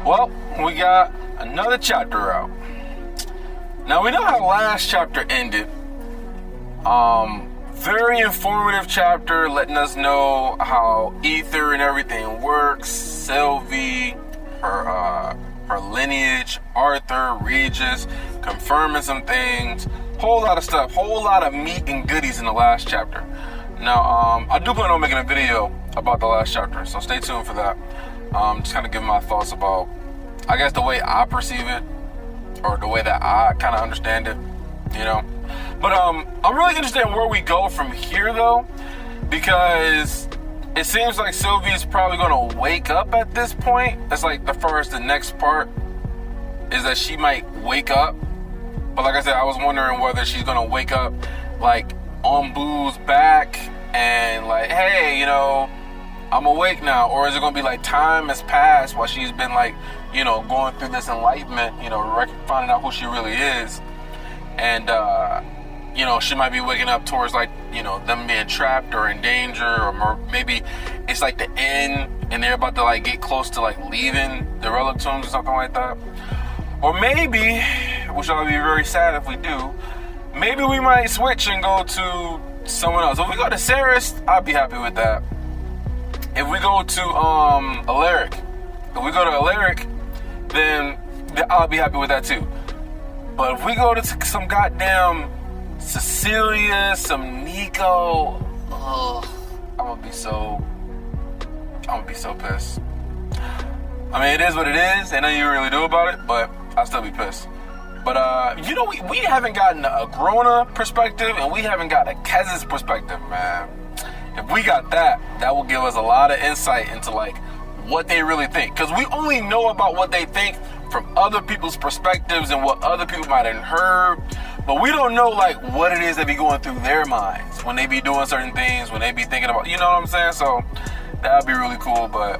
Well, we got another chapter out. Now, we know how the last chapter ended. Very informative chapter, letting us know how Ether and everything works. Sylvie, her lineage, Arthur, Regis, confirming some things. Whole lot of stuff, whole lot of meat and goodies in the last chapter. Now, I do plan on making a video about the last chapter, so stay tuned for that. Just kind of giving my thoughts about, I guess, the way I perceive it, or the way that I kind of understand it, you know. But I'm really interested in where we go from here, though, because it seems like Sylvie's probably going to wake up at this point. It's like the next part is that she might wake up. But like I said, I was wondering whether she's going to wake up, like, on Boo's back and like, hey, you know, I'm awake now. Or is it going to be like time has passed while she's been like, you know, going through this enlightenment, you know, finding out who she really is. And, you know, she might be waking up towards like, you know, them being trapped or in danger, or maybe it's like the end and they're about to like get close to like leaving the relic tombs or something like that. Or maybe, which I would be very sad if we do, maybe we might switch and go to someone else. If we go to Ceres, I'd be happy with that. If we go to Alaric, then I'll be happy with that too. But if we go to some goddamn Cecilia, some Nico, I'm gonna be so pissed. I mean, it is what it is. Ain't nothing you really do about it, but I'll still be pissed. But, you know, we haven't gotten a Grona perspective, and we haven't got a Kez's perspective, man. If we got that, that will give us a lot of insight into, like, what they really think. Because we only know about what they think from other people's perspectives and what other people might have heard. But we don't know, like, what it is that be going through their minds when they be doing certain things, when they be thinking about, you know what I'm saying? So, that would be really cool, but,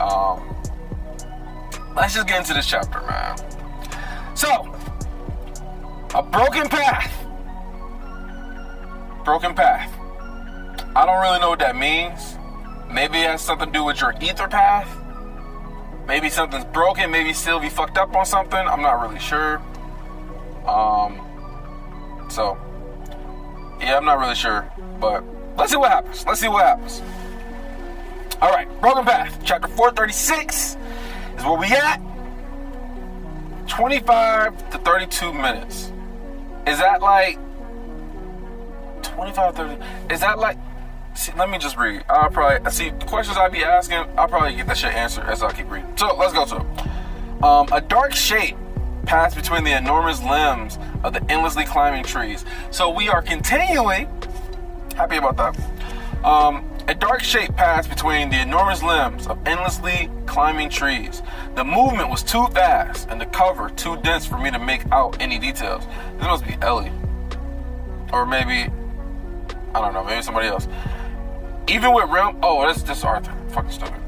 let's just get into this chapter, man. So, a broken path. Broken path. I don't really know what that means. Maybe it has something to do with your ether path. Maybe something's broken. Maybe Sylvie fucked up on something. I'm not really sure. So, yeah, I'm not really sure. But let's see what happens. All right, broken path. Chapter 436 is where we at. 25 to 32 minutes. Is that like 25, 30? Is that like, see, let me just read. I'll probably, see, the questions I'll be asking, I'll probably get that shit answered as I keep reading. So, let's go to it. A dark shape passed between the enormous limbs of the endlessly climbing trees. So, we are continuing, happy about that. A dark shape passed between the enormous limbs of endlessly climbing trees. The movement was too fast and the cover too dense for me to make out any details. This must be Ellie. Or maybe, I don't know, maybe somebody else. Even with realm, oh, that's Arthur. Fucking stupid.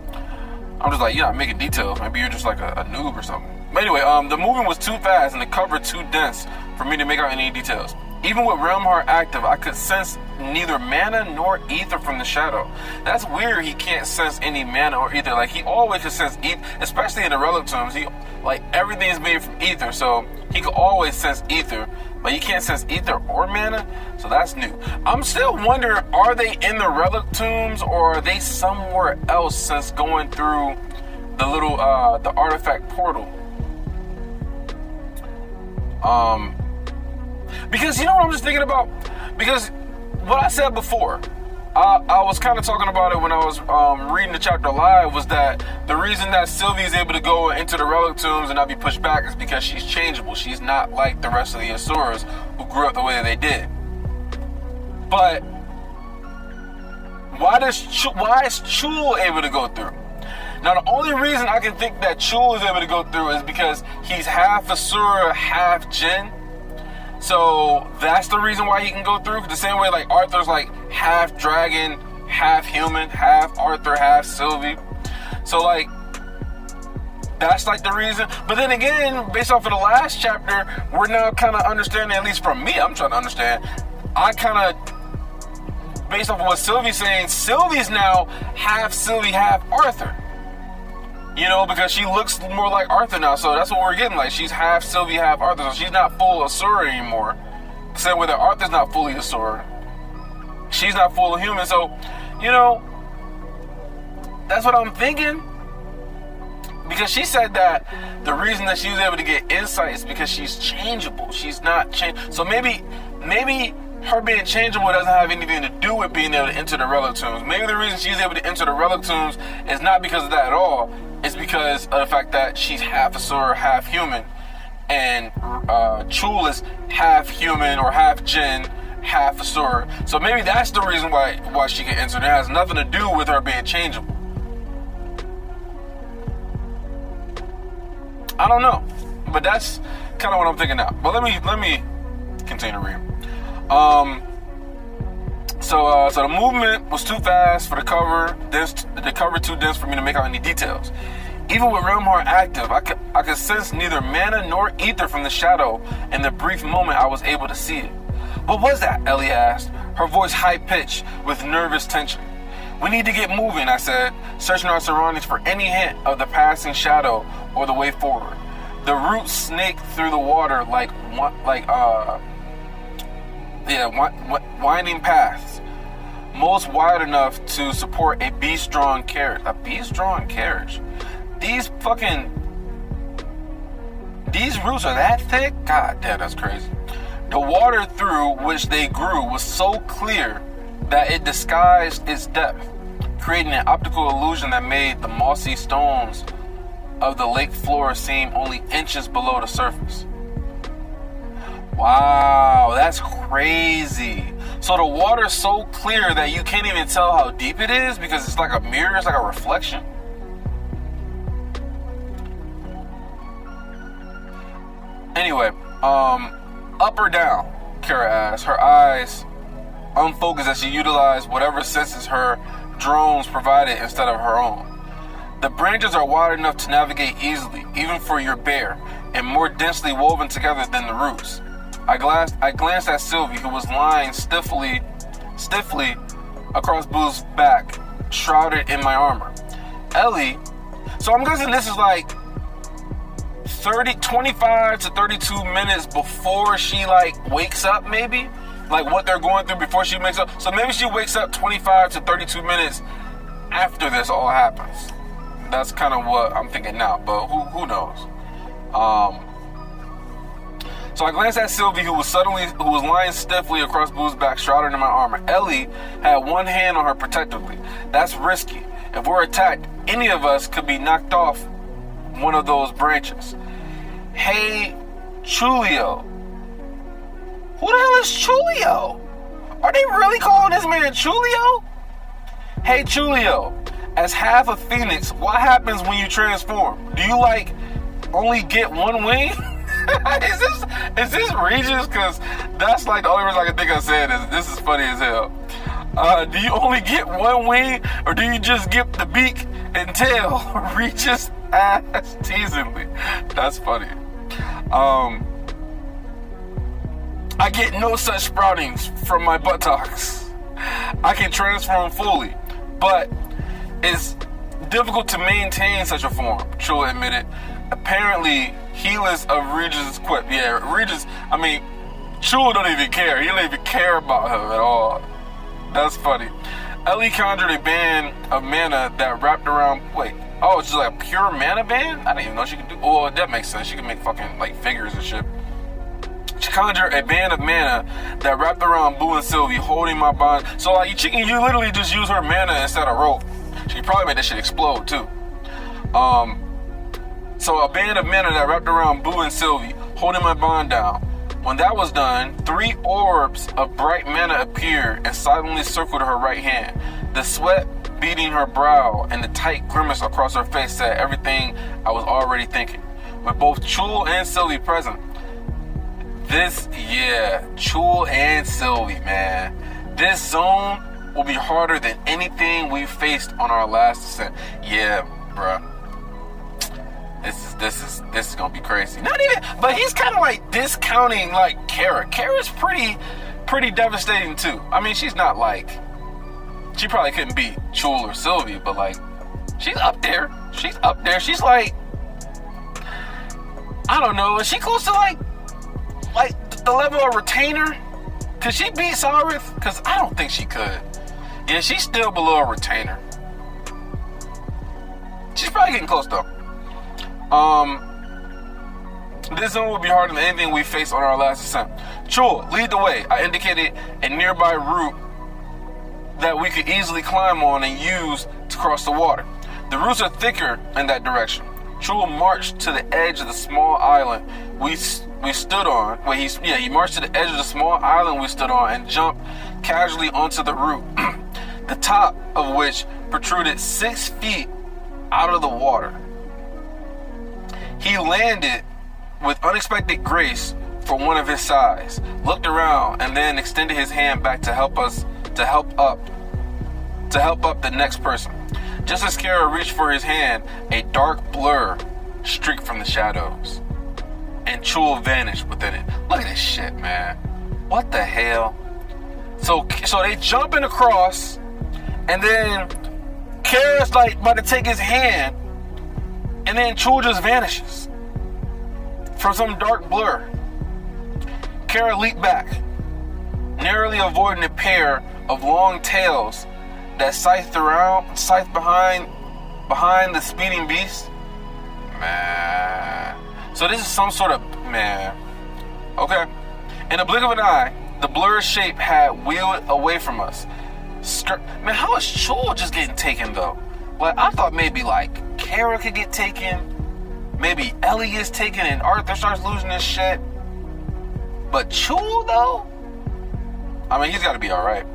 I'm just like, you're not making details. Maybe you're just like a noob or something. But anyway, the movement was too fast and the cover too dense for me to make out any details. Even with Realm Heart active, I could sense neither mana nor ether from the shadow. That's weird. He can't sense any mana or ether. Like, he always can sense ether, especially in the relic tombs. He, like, everything is made from ether, so he could always sense ether, but he can't sense ether or mana, so that's new. I'm still wondering, are they in the relic tombs or are they somewhere else since going through the little, the artifact portal? Because you know what I'm just thinking about? Because what I said before, I was kind of talking about it when I was reading the chapter live, was that the reason that Sylvie is able to go into the relic tombs and not be pushed back is because she's changeable. She's not like the rest of the Asuras who grew up the way they did. But why is Chul able to go through? Now, the only reason I can think that Chul is able to go through is because he's half Asura, half Jinn. So that's the reason why he can go through. The same way like Arthur's like half dragon, half human, half Arthur, half Sylvie. So like, that's like the reason. But then again, based off of the last chapter, we're now kind of understanding, at least from me, I'm trying to understand. I kind of, based off of what Sylvie's saying, Sylvie's now half Sylvie, half Arthur. You know, because she looks more like Arthur now, so that's what we're getting. Like, she's half Sylvie, half Arthur, so she's not full Asura anymore. Same way that Arthur's not fully Asura. She's not full of human, so, you know, that's what I'm thinking. Because she said that the reason that she was able to get insight is because she's changeable. She's not changed. So maybe her being changeable doesn't have anything to do with being able to enter the Relic Tombs. Maybe the reason she's able to enter the Relic Tombs is not because of that at all. It's because of the fact that she's half Asura, half human. And Chul is half human or half Jinn, half Asura. So maybe that's the reason why she can enter. It has nothing to do with her being changeable. I don't know, but that's kind of what I'm thinking now. But let me continue to read. So the movement was too fast for the cover. The cover too dense for me to make out any details. Even with Realm Heart active, I could sense neither mana nor ether from the shadow. In the brief moment I was able to see it. What was that? Ellie asked, her voice high pitched with nervous tension. We need to get moving, I said, searching our surroundings for any hint of the passing shadow or the way forward. The roots snaked through the water like winding paths, most wide enough to support a beast-drawn carriage. A beast-drawn carriage? These roots are that thick? God damn, that's crazy. The water through which they grew was so clear that it disguised its depth, creating an optical illusion that made the mossy stones of the lake floor seem only inches below the surface. Wow, that's crazy. So the water's so clear that you can't even tell how deep it is because it's like a mirror, it's like a reflection. Anyway, up or down? Kara asked, her eyes unfocused as she utilized whatever senses her drones provided instead of her own. The branches are wide enough to navigate easily, even for your bear, and more densely woven together than the roots. I glanced at Sylvie, who was lying stiffly across Boo's back, shrouded in my armor. Ellie, so I'm guessing this is like 25 to 32 minutes before she wakes up, maybe? Like what they're going through before she wakes up. So maybe she wakes up 25 to 32 minutes after this all happens. That's kind of what I'm thinking now, but who knows? So I glanced at Sylvie, who was lying stiffly across Boo's back, shrouded in my armor. Ellie had one hand on her protectively. That's risky. If we're attacked, any of us could be knocked off one of those branches. Hey, Chulio. Who the hell is Chulio? Are they really calling this man Chulio? Hey, Chulio. As half a phoenix, what happens when you transform? Do you only get one wing? Is this Regis? Because that's the only reason I can think I said is this is funny as hell. Do you only get one wing, or do you just get the beak and tail? Regis asked teasingly. That's funny. I get no such sproutings from my buttocks. I can transform fully, but it's difficult to maintain such a form, Chul admitted. Apparently, healers of Regis' quip. Yeah, Regis, Chul don't even care. He don't even care about her at all. That's funny. Ellie conjured a band of mana that wrapped around, it's just like a pure mana band? I didn't even know she could do, well, that makes sense. She can make fucking figures and shit. She conjured a band of mana that wrapped around Boo and Sylvie, holding my bond. So you literally just use her mana instead of rope. She probably made that shit explode too. So a band of mana that wrapped around Boo and Sylvie, holding my bond down. When that was done, 3 orbs of bright mana appeared and silently circled her right hand. The sweat beating her brow and the tight grimace across her face said everything I was already thinking. With both Chul and Sylvie present, Chul and Sylvie, man. This zone will be harder than anything we faced on our last descent. Yeah, bruh. This is gonna be crazy. Not even, but he's kind of discounting Kara. Kara's pretty devastating too. She's not she probably couldn't beat Chul or Sylvie, but She's up there. She's up there. She's like, I don't know. Is she close to like the level of Retainer? Could she beat Sarith? Because I don't think she could. Yeah, she's still below a Retainer. She's probably getting close though. This zone will be harder than anything we faced on our last ascent. Chul, lead the way. I indicated a nearby route that we could easily climb on and use to cross the water. The roots are thicker in that direction. Chul marched to the edge of the small island we stood on. He marched to the edge of the small island we stood on and jumped casually onto the root, the top of which protruded 6 feet out of the water. He landed with unexpected grace for one of his size, looked around, and then extended his hand back to help up the next person. Just as Kara reached for his hand, a dark blur streaked from the shadows, and Chul vanished within it. Look at this shit, man. What the hell? So they jumping across, and then Kara's like about to take his hand, and then Chul just vanishes from some dark blur. Kara leaped back, narrowly avoiding a pair of long tails that scythed behind the speeding beast. Man. So this is some sort of, man. Okay. In a blink of an eye, the blurred shape had wheeled away from us. Man, how is Chul just getting taken though? Like, I thought maybe like Kara could get taken, maybe Ellie gets taken and Arthur starts losing his shit. But Chul though? I mean, he's gotta be alright.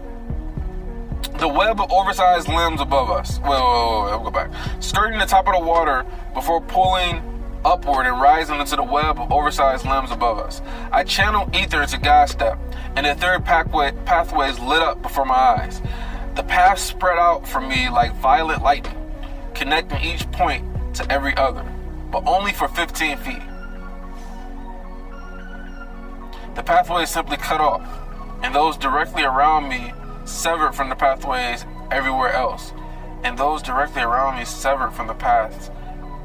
The web of oversized limbs above us. Wait, we'll go back. Skirting the top of the water before pulling upward and rising into the web of oversized limbs above us. I channeled ether into God's step, and the third pathways lit up before my eyes. The path spread out from me like violet lightning, connecting each point to every other, but only for 15 feet. The pathways simply cut off, and those directly around me severed from the pathways everywhere else. And those directly around me severed from the paths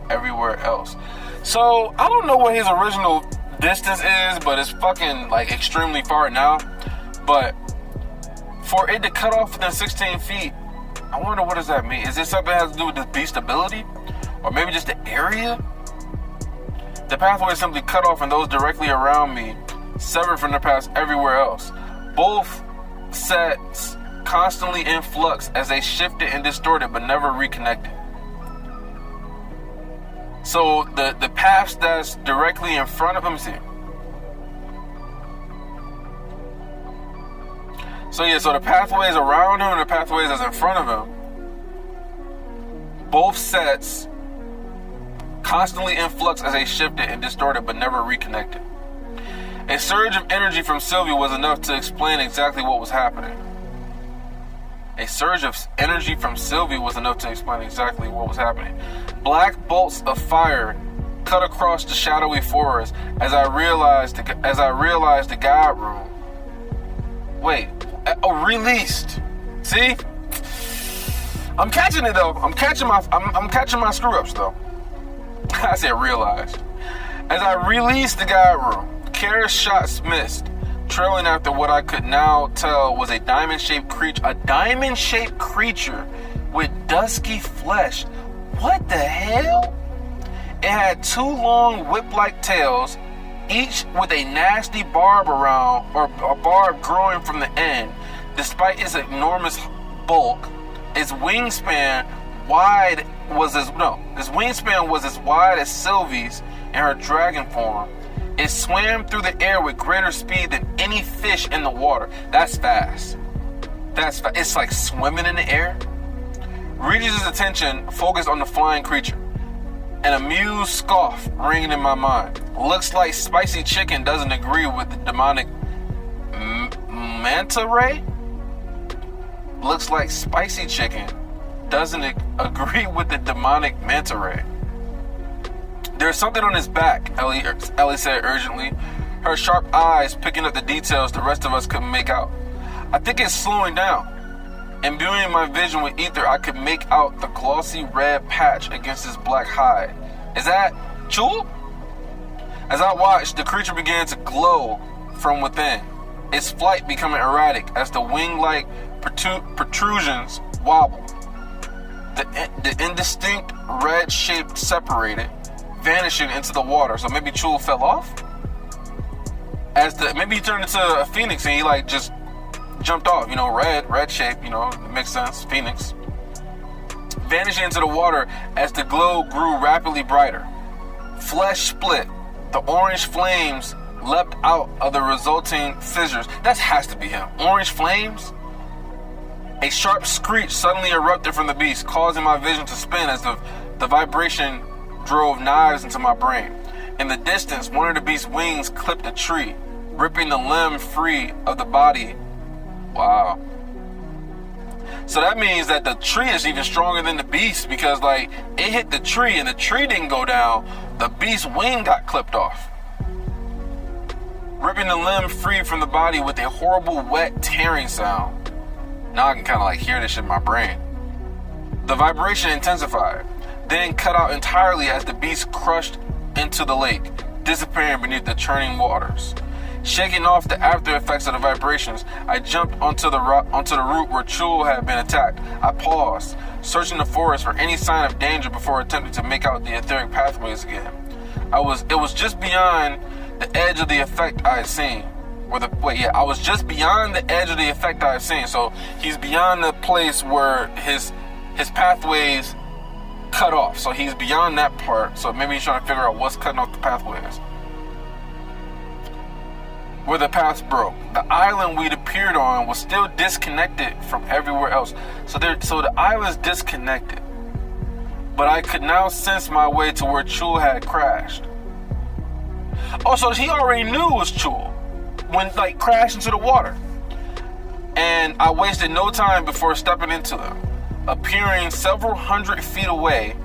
everywhere else. So, I don't know what his original distance is, but it's fucking, like, extremely far now. But for it to cut off within 16 feet, I wonder what does that mean? Is this something that has to do with the beast ability? Or maybe just the area? The pathway simply cut off, and those directly around me severed from the paths everywhere else. Both sets constantly in flux as they shifted and distorted but never reconnected. So the paths that's directly in front of him, see. So yeah, so the pathways around him and the pathways that's in front of him, both sets constantly in flux as they shifted and distorted but never reconnected. A surge of energy from Sylvia was enough to explain exactly what was happening. A surge of energy from Sylvia was enough to explain exactly what was happening. Black bolts of fire cut across the shadowy forest as I realized the God room. Wait, released. See? I'm catching it though. I'm catching my screw ups though. I said realized. As I released the God room, Kara's shots missed, trailing after what I could now tell was a diamond-shaped creature. A diamond-shaped creature with dusky flesh. What the hell? It had 2 long whip-like tails, each with a nasty barb around, or a barb growing from the end. Despite its enormous bulk, its wingspan was as wide as Sylvie's in her dragon form. It swam through the air with greater speed than any fish in the water. That's fast. It's like swimming in the air. Regis' attention focused on the flying creature. An amused scoff ringing in my mind. Looks like Spicy Chicken doesn't agree with the demonic manta ray? Looks like Spicy Chicken doesn't agree with the demonic manta ray. There's something on his back, Ellie said urgently, her sharp eyes picking up the details the rest of us couldn't make out. I think it's slowing down. Imbuing my vision with ether, I could make out the glossy red patch against his black hide. Is that Chul? As I watched, the creature began to glow from within, its flight becoming erratic as the wing-like protrusions wobbled. The indistinct red shape separated, vanishing into the water. So maybe Chul fell off? Maybe he turned into a phoenix and he like just jumped off, red shape, it makes sense, phoenix. Vanishing into the water as the glow grew rapidly brighter. Flesh split, the orange flames leapt out of the resulting fissures. That has to be him. Orange flames? A sharp screech suddenly erupted from the beast, causing my vision to spin as the vibration drove knives into my brain. In the distance, one of the beast's wings clipped a tree, ripping the limb free of the body. Wow. So that means that the tree is even stronger than the beast, because it hit the tree and the tree didn't go down. The beast's wing got clipped off, ripping the limb free from the body with a horrible wet tearing sound. Now I can kind of hear this shit in my brain. The vibration intensified, then cut out entirely as the beast crushed into the lake, disappearing beneath the churning waters. Shaking off the after effects of the vibrations, I jumped onto the route where Chul had been attacked. I paused, searching the forest for any sign of danger before attempting to make out the etheric pathways again. It was just beyond the edge of the effect I had seen. I was just beyond the edge of the effect I had seen. So he's beyond the place where his pathways cut off. So he's beyond that part. So maybe he's trying to figure out what's cutting off the pathways. Where the paths broke, the island we'd appeared on was still disconnected from everywhere else. So the island's disconnected. But I could now sense my way to where Chul had crashed. Oh, so he already knew it was Chul when crashed into the water. And I wasted no time before stepping into them, appearing several hundred feet away,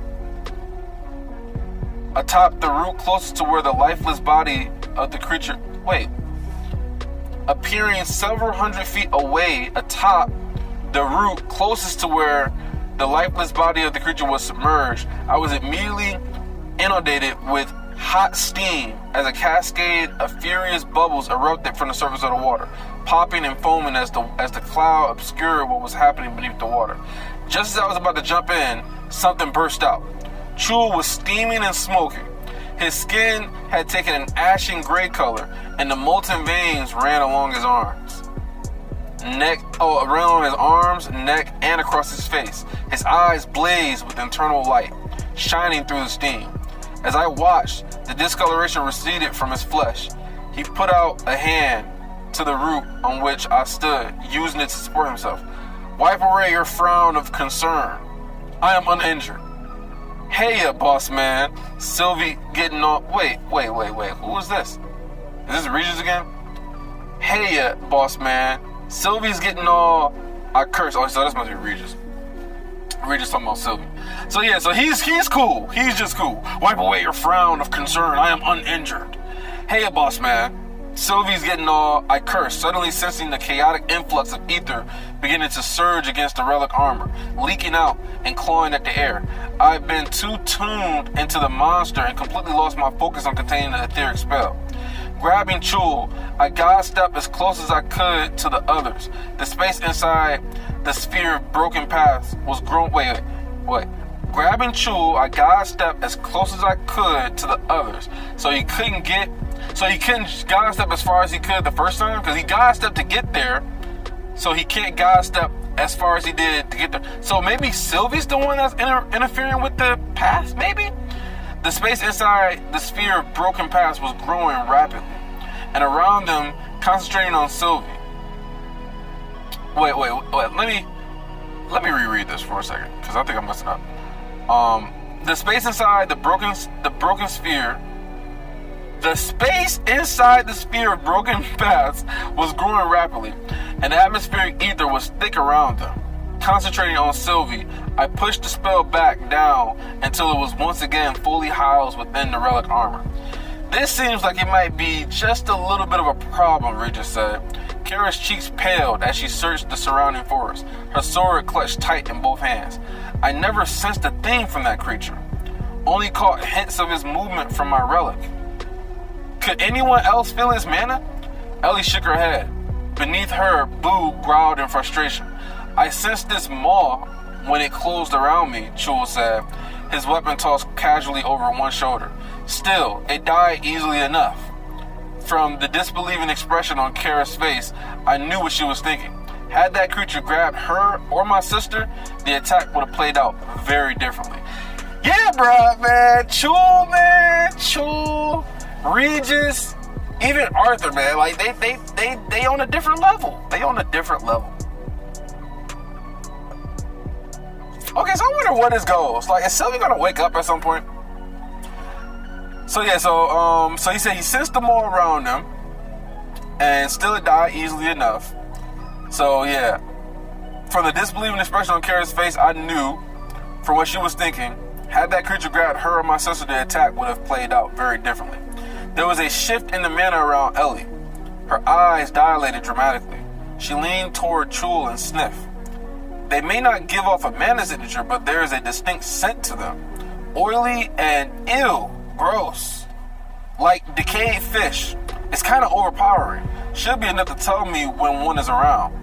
atop the root closest to where the lifeless body of the creature. Appearing several hundred feet away, atop the root closest to where the lifeless body of the creature was submerged, I was immediately inundated with hot steam as a cascade of furious bubbles erupted from the surface of the water, popping and foaming as the cloud obscured what was happening beneath the water. Just as I was about to jump in, something burst out. Chul was steaming and smoking. His skin had taken an ashen gray color, and the molten veins ran along his arms, neck, and across his face. His eyes blazed with internal light, shining through the steam. As I watched, the discoloration receded from his flesh. He put out a hand to the root on which I stood, using it to support himself. Wipe away your frown of concern. I am uninjured. Hey, boss man. Sylvie getting all... Wait. Who is this? Is this Regis again? Hey, boss man. Sylvie's getting all... I curse. Oh, so this must be Regis. Regis talking about Sylvie. So he's cool. He's just cool. Wipe away your frown of concern. I am uninjured. Hey, boss man. Sylvie's getting all... I curse, suddenly sensing the chaotic influx of ether beginning to surge against the relic armor, leaking out and clawing at the air. I've been too tuned into the monster and completely lost my focus on containing the etheric spell. Grabbing Chul, I godstepped as close as I could to the others. The space inside the sphere of broken paths was growing... Wait. Grabbing Chul, I godstepped as close as I could to the others. So he couldn't godstep as far as he could the first time, because he godstepped to get there. So he can't godstep as far as he did to get there. So maybe Sylvie's the one that's interfering with the path, maybe? The space inside the sphere of broken paths was growing rapidly, and around them, concentrating on Sylvie. Wait. Let me reread this for a second, because I think I'm messing up. The space inside the broken sphere. The space inside the sphere of broken paths was growing rapidly, and the atmospheric ether was thick around them. Concentrating on Sylvie, I pushed the spell back down until it was once again fully housed within the relic armor. This seems like it might be just a little bit of a problem, Regis said. Kara's cheeks paled as she searched the surrounding forest, her sword clutched tight in both hands. I never sensed a thing from that creature, only caught hints of his movement from my relic. Could anyone else feel his mana? Ellie shook her head. Beneath her, Boo growled in frustration. I sensed this maw when it closed around me, Chul said, his weapon tossed casually over one shoulder. Still, it died easily enough. From the disbelieving expression on Kara's face, I knew what she was thinking. Had that creature grabbed her or my sister, the attack would have played out very differently. Yeah, bro, man. Chul, Regis, even Arthur, man. Like, they on a different level. They on a different level. Okay, so I wonder what this goes. Like, is Sylvie gonna wake up at some point? So yeah, so he said he sensed them all around them, and still it died easily enough. So yeah, from the disbelieving expression on Kara's face, I knew, from what she was thinking, had that creature grabbed her or my sister, the attack would have played out very differently. There was a shift in the mana around Ellie. Her eyes dilated dramatically. She leaned toward Chul and sniffed. They may not give off a mana signature, but there is a distinct scent to them. Oily and ew, gross. Like decayed fish. It's kind of overpowering. Should be enough to tell me when one is around.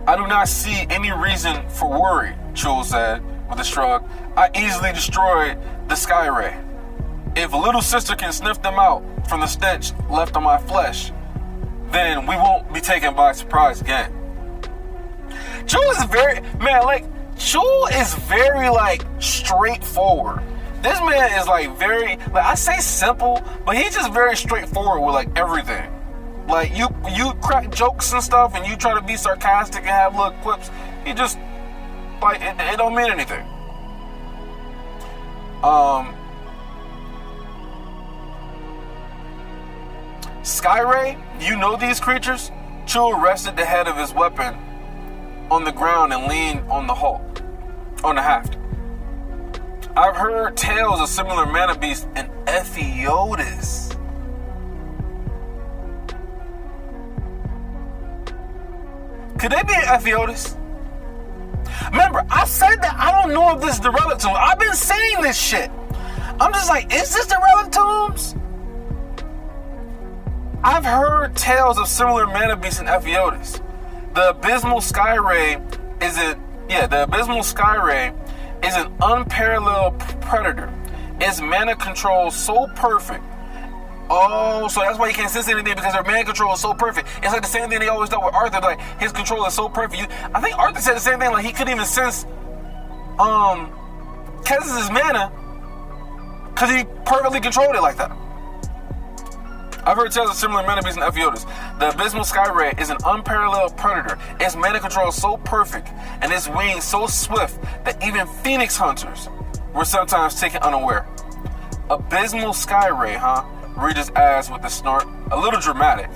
I do not see any reason for worry, Chul said with a shrug. I easily destroyed the Sky Ray. If little sister can sniff them out from the stench left on my flesh, then we won't be taken by surprise again. Chul is very straightforward. This man is very, I say simple, but he's just very straightforward with everything. Like you crack jokes and stuff and you try to be sarcastic and have little quips. He just it don't mean anything. Skyray, you know these creatures? Chul rested the head of his weapon on the ground and leaned on the haft. I've heard tales of similar mana beasts in Ephiodus. Could they be in Ephiodus? Remember, I said that I don't know if this is the relic tomb. I've been saying this shit. I'm just like, is this the relic tombs? I've heard tales of similar mana beasts in Ephiodus. The Abysmal Skyray is an unparalleled predator. Its mana control so perfect. Oh, so that's why you can't sense anything, because their mana control is so perfect. It's like the same thing they always do with Arthur. Like, his control is so perfect. I think Arthur said the same thing. Like, he couldn't even sense Kez's mana because he perfectly controlled it like that. I've heard tales of similar mana beasts in Ephiodus. The Abysmal Skyray is an unparalleled predator. Its mana control is so perfect and its wings so swift that even Phoenix hunters were sometimes taken unaware. Abysmal Skyray, huh? Regis asked with a snort, a little dramatic.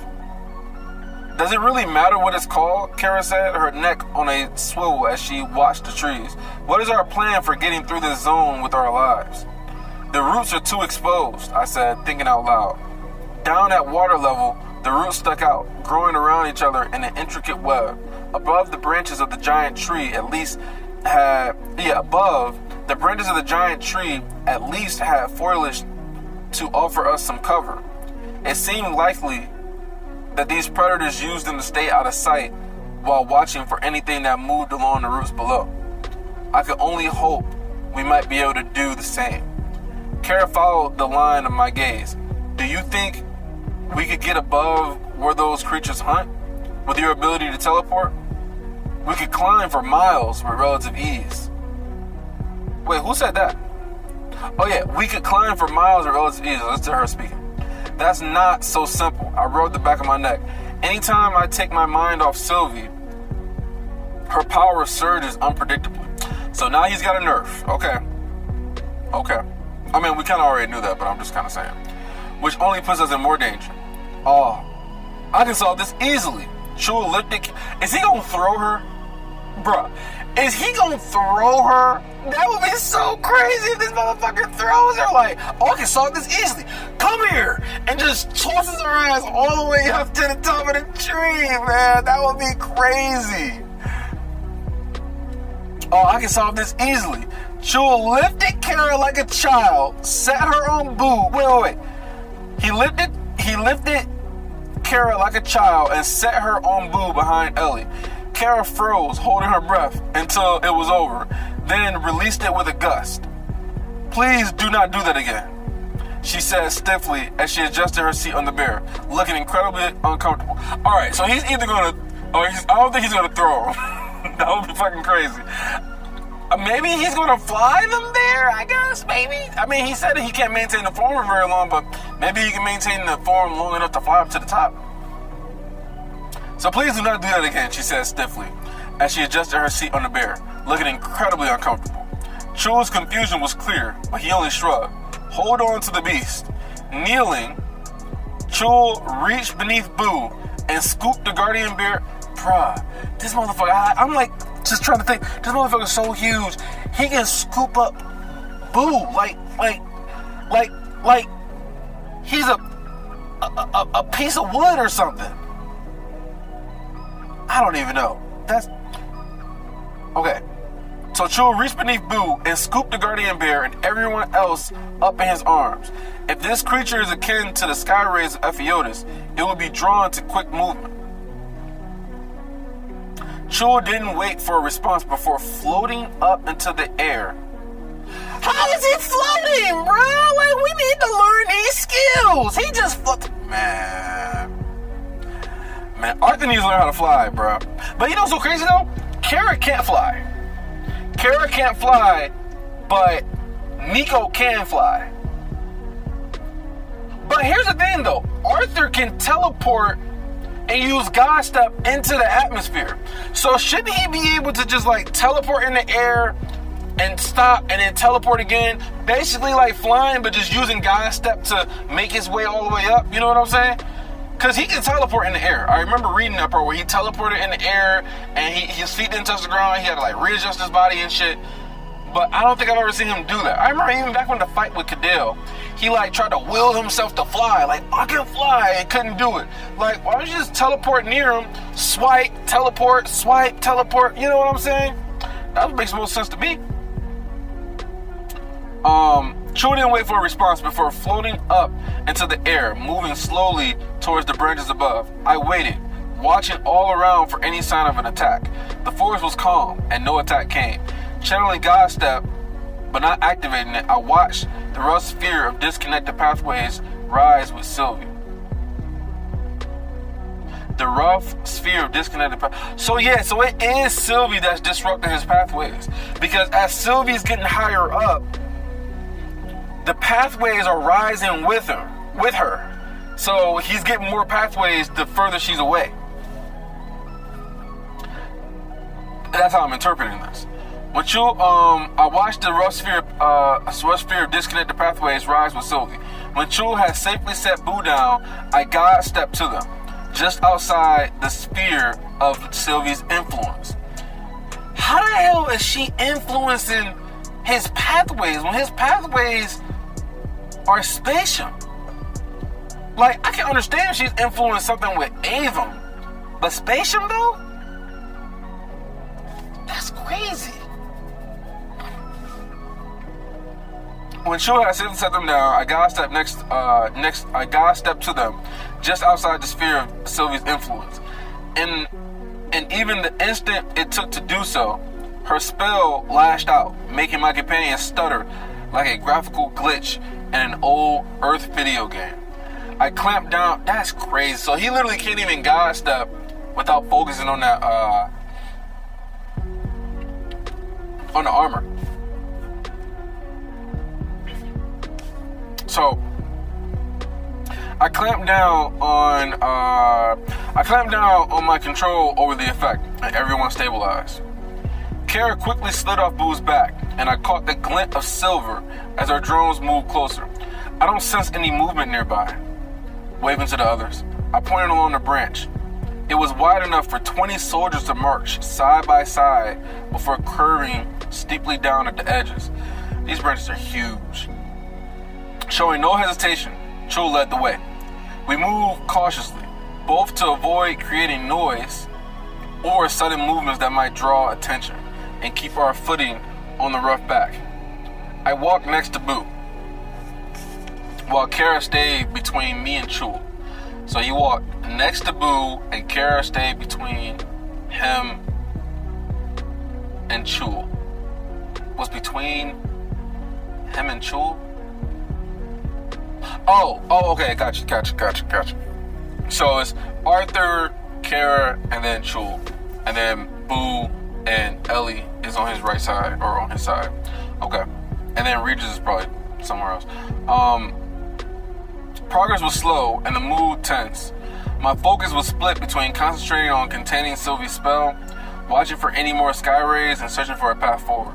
Does it really matter what it's called? Kara said, her neck on a swivel as she watched the trees. What is our plan for getting through this zone with our lives? The roots are too exposed, I said, thinking out loud. Down at water level, the roots stuck out, growing around each other in an intricate web. Above the branches of the giant tree at least had foliage to offer us some cover. It seemed likely that these predators used them to stay out of sight while watching for anything that moved along the roots below. I could only hope we might be able to do the same. Kara followed the line of my gaze. Do you think we could get above where those creatures hunt with your ability to teleport? We could climb for miles with relative ease. Wait, who said that? Oh yeah, we could climb for miles with relative ease. Listen to her speaking. That's not so simple. I rubbed the back of my neck. Anytime I take my mind off Sylvie, her power surges unpredictably. So now he's got a nerf. Okay. I mean, we kind of already knew that, but I'm just kind of saying. Which only puts us in more danger. Oh, I can solve this easily. Chul lifted. Is he gonna throw her? Bruh, Is he gonna throw her? That would be so crazy if this motherfucker throws her. Like, oh, I can solve this easily. Come here. And just tosses her ass all the way up to the top of the tree, man. That would be crazy. Oh, I can solve this easily. Chul lifted Kara like a child, set her on boob. Wait. He lifted Kara like a child and set her on boob behind Ellie. Kara froze, holding her breath until it was over, then released it with a gust. Please do not do that again, she said stiffly as she adjusted her seat on the bear, looking incredibly uncomfortable. Alright, so he's either gonna, I don't think he's gonna throw him. That would be fucking crazy. Maybe he's gonna fly them there, I guess, maybe. I mean, he said that he can't maintain the form for very long, but maybe he can maintain the form long enough to fly up to the top. So please do not do that again, she said stiffly, as she adjusted her seat on the bear, looking incredibly uncomfortable. Chul's confusion was clear, but he only shrugged. Hold on to the beast. Kneeling, Chul reached beneath Boo and scooped the guardian bear. Bruh, this motherfucker, I'm like, just trying to think, this motherfucker's so huge, he can scoop up Boo, like he's a piece of wood or something. I don't even know. That's okay. So Chul reached beneath Boo and scooped the guardian bear and everyone else up in his arms. If this creature is akin to the sky rays of Ephiodus, it will be drawn to quick movement. Chul didn't wait for a response before floating up into the air. How is he floating, bro? Like, we need to learn these skills. He just floated. Man, Arthur needs to learn how to fly, bro. But you know what's so crazy, though? Kara can't fly. Kara can't fly, but Nico can fly. But here's the thing, though. Arthur can teleport and use God Step into the atmosphere. So shouldn't he be able to just, like, teleport in the air and stop and then teleport again? Basically like flying, but just using God Step to make his way all the way up. You know what I'm saying? Because he can teleport in the air. I remember reading that part where he teleported in the air and his feet didn't touch the ground. He had to like readjust his body and shit. But I don't think I've ever seen him do that. I remember even back when the fight with Cadell, he like tried to will himself to fly. Like, I can fly, and couldn't do it. Like, why don't you just teleport near him, swipe, teleport, you know what I'm saying? That makes most sense to me. Chul didn't wait for a response before floating up into the air, moving slowly towards the branches above. I waited, watching all around for any sign of an attack. The forest was calm, and no attack came. Channeling God Step, but not activating it, I watched the rough sphere of disconnected pathways rise with Sylvie. The rough sphere of disconnected pathways. So it is Sylvie that's disrupting his pathways. Because as Sylvie's getting higher up, the pathways are rising with her. So he's getting more pathways the further she's away. That's how I'm interpreting this. When I watched the rough sphere of disconnected pathways rise with Sylvie. When Chul had safely set Boo down, I God stepped to them, just outside the sphere of Sylvie's influence. How the hell is she influencing his pathways when his pathways are spatial? Like, I can understand if she's influenced something with Avon, but spatial though? That's crazy. When Chul had set them down, I God stepped I God stepped to them, just outside the sphere of Sylvie's influence. And even the instant it took to do so, her spell lashed out, making my companion stutter like a graphical glitch in an old Earth video game. I clamped down. That's crazy. So he literally can't even God step without focusing on that on the armor. So I clamped down on my control over the effect, and everyone stabilized. Kara quickly slid off Boo's back, and I caught the glint of silver as our drones moved closer. I don't sense any movement nearby. Waving to the others, I pointed along the branch. It was wide enough for 20 soldiers to march side by side before curving steeply down at the edges. These branches are huge. Showing no hesitation, Chul led the way. We moved cautiously, both to avoid creating noise or sudden movements that might draw attention and keep our footing on the rough back. I walked next to Boo, while Kara stayed between me and Chul. So he walked next to Boo, and Kara stayed between him and Chul. Was between him and Chul? Oh, okay, gotcha. So it's Arthur, Kara, and then Chul. And then Boo and Ellie is on his right side, or on his side. Okay. And then Regis is probably somewhere else. Progress was slow and the mood tense. My focus was split between concentrating on containing Sylvie's spell, watching for any more sky rays, and searching for a path forward.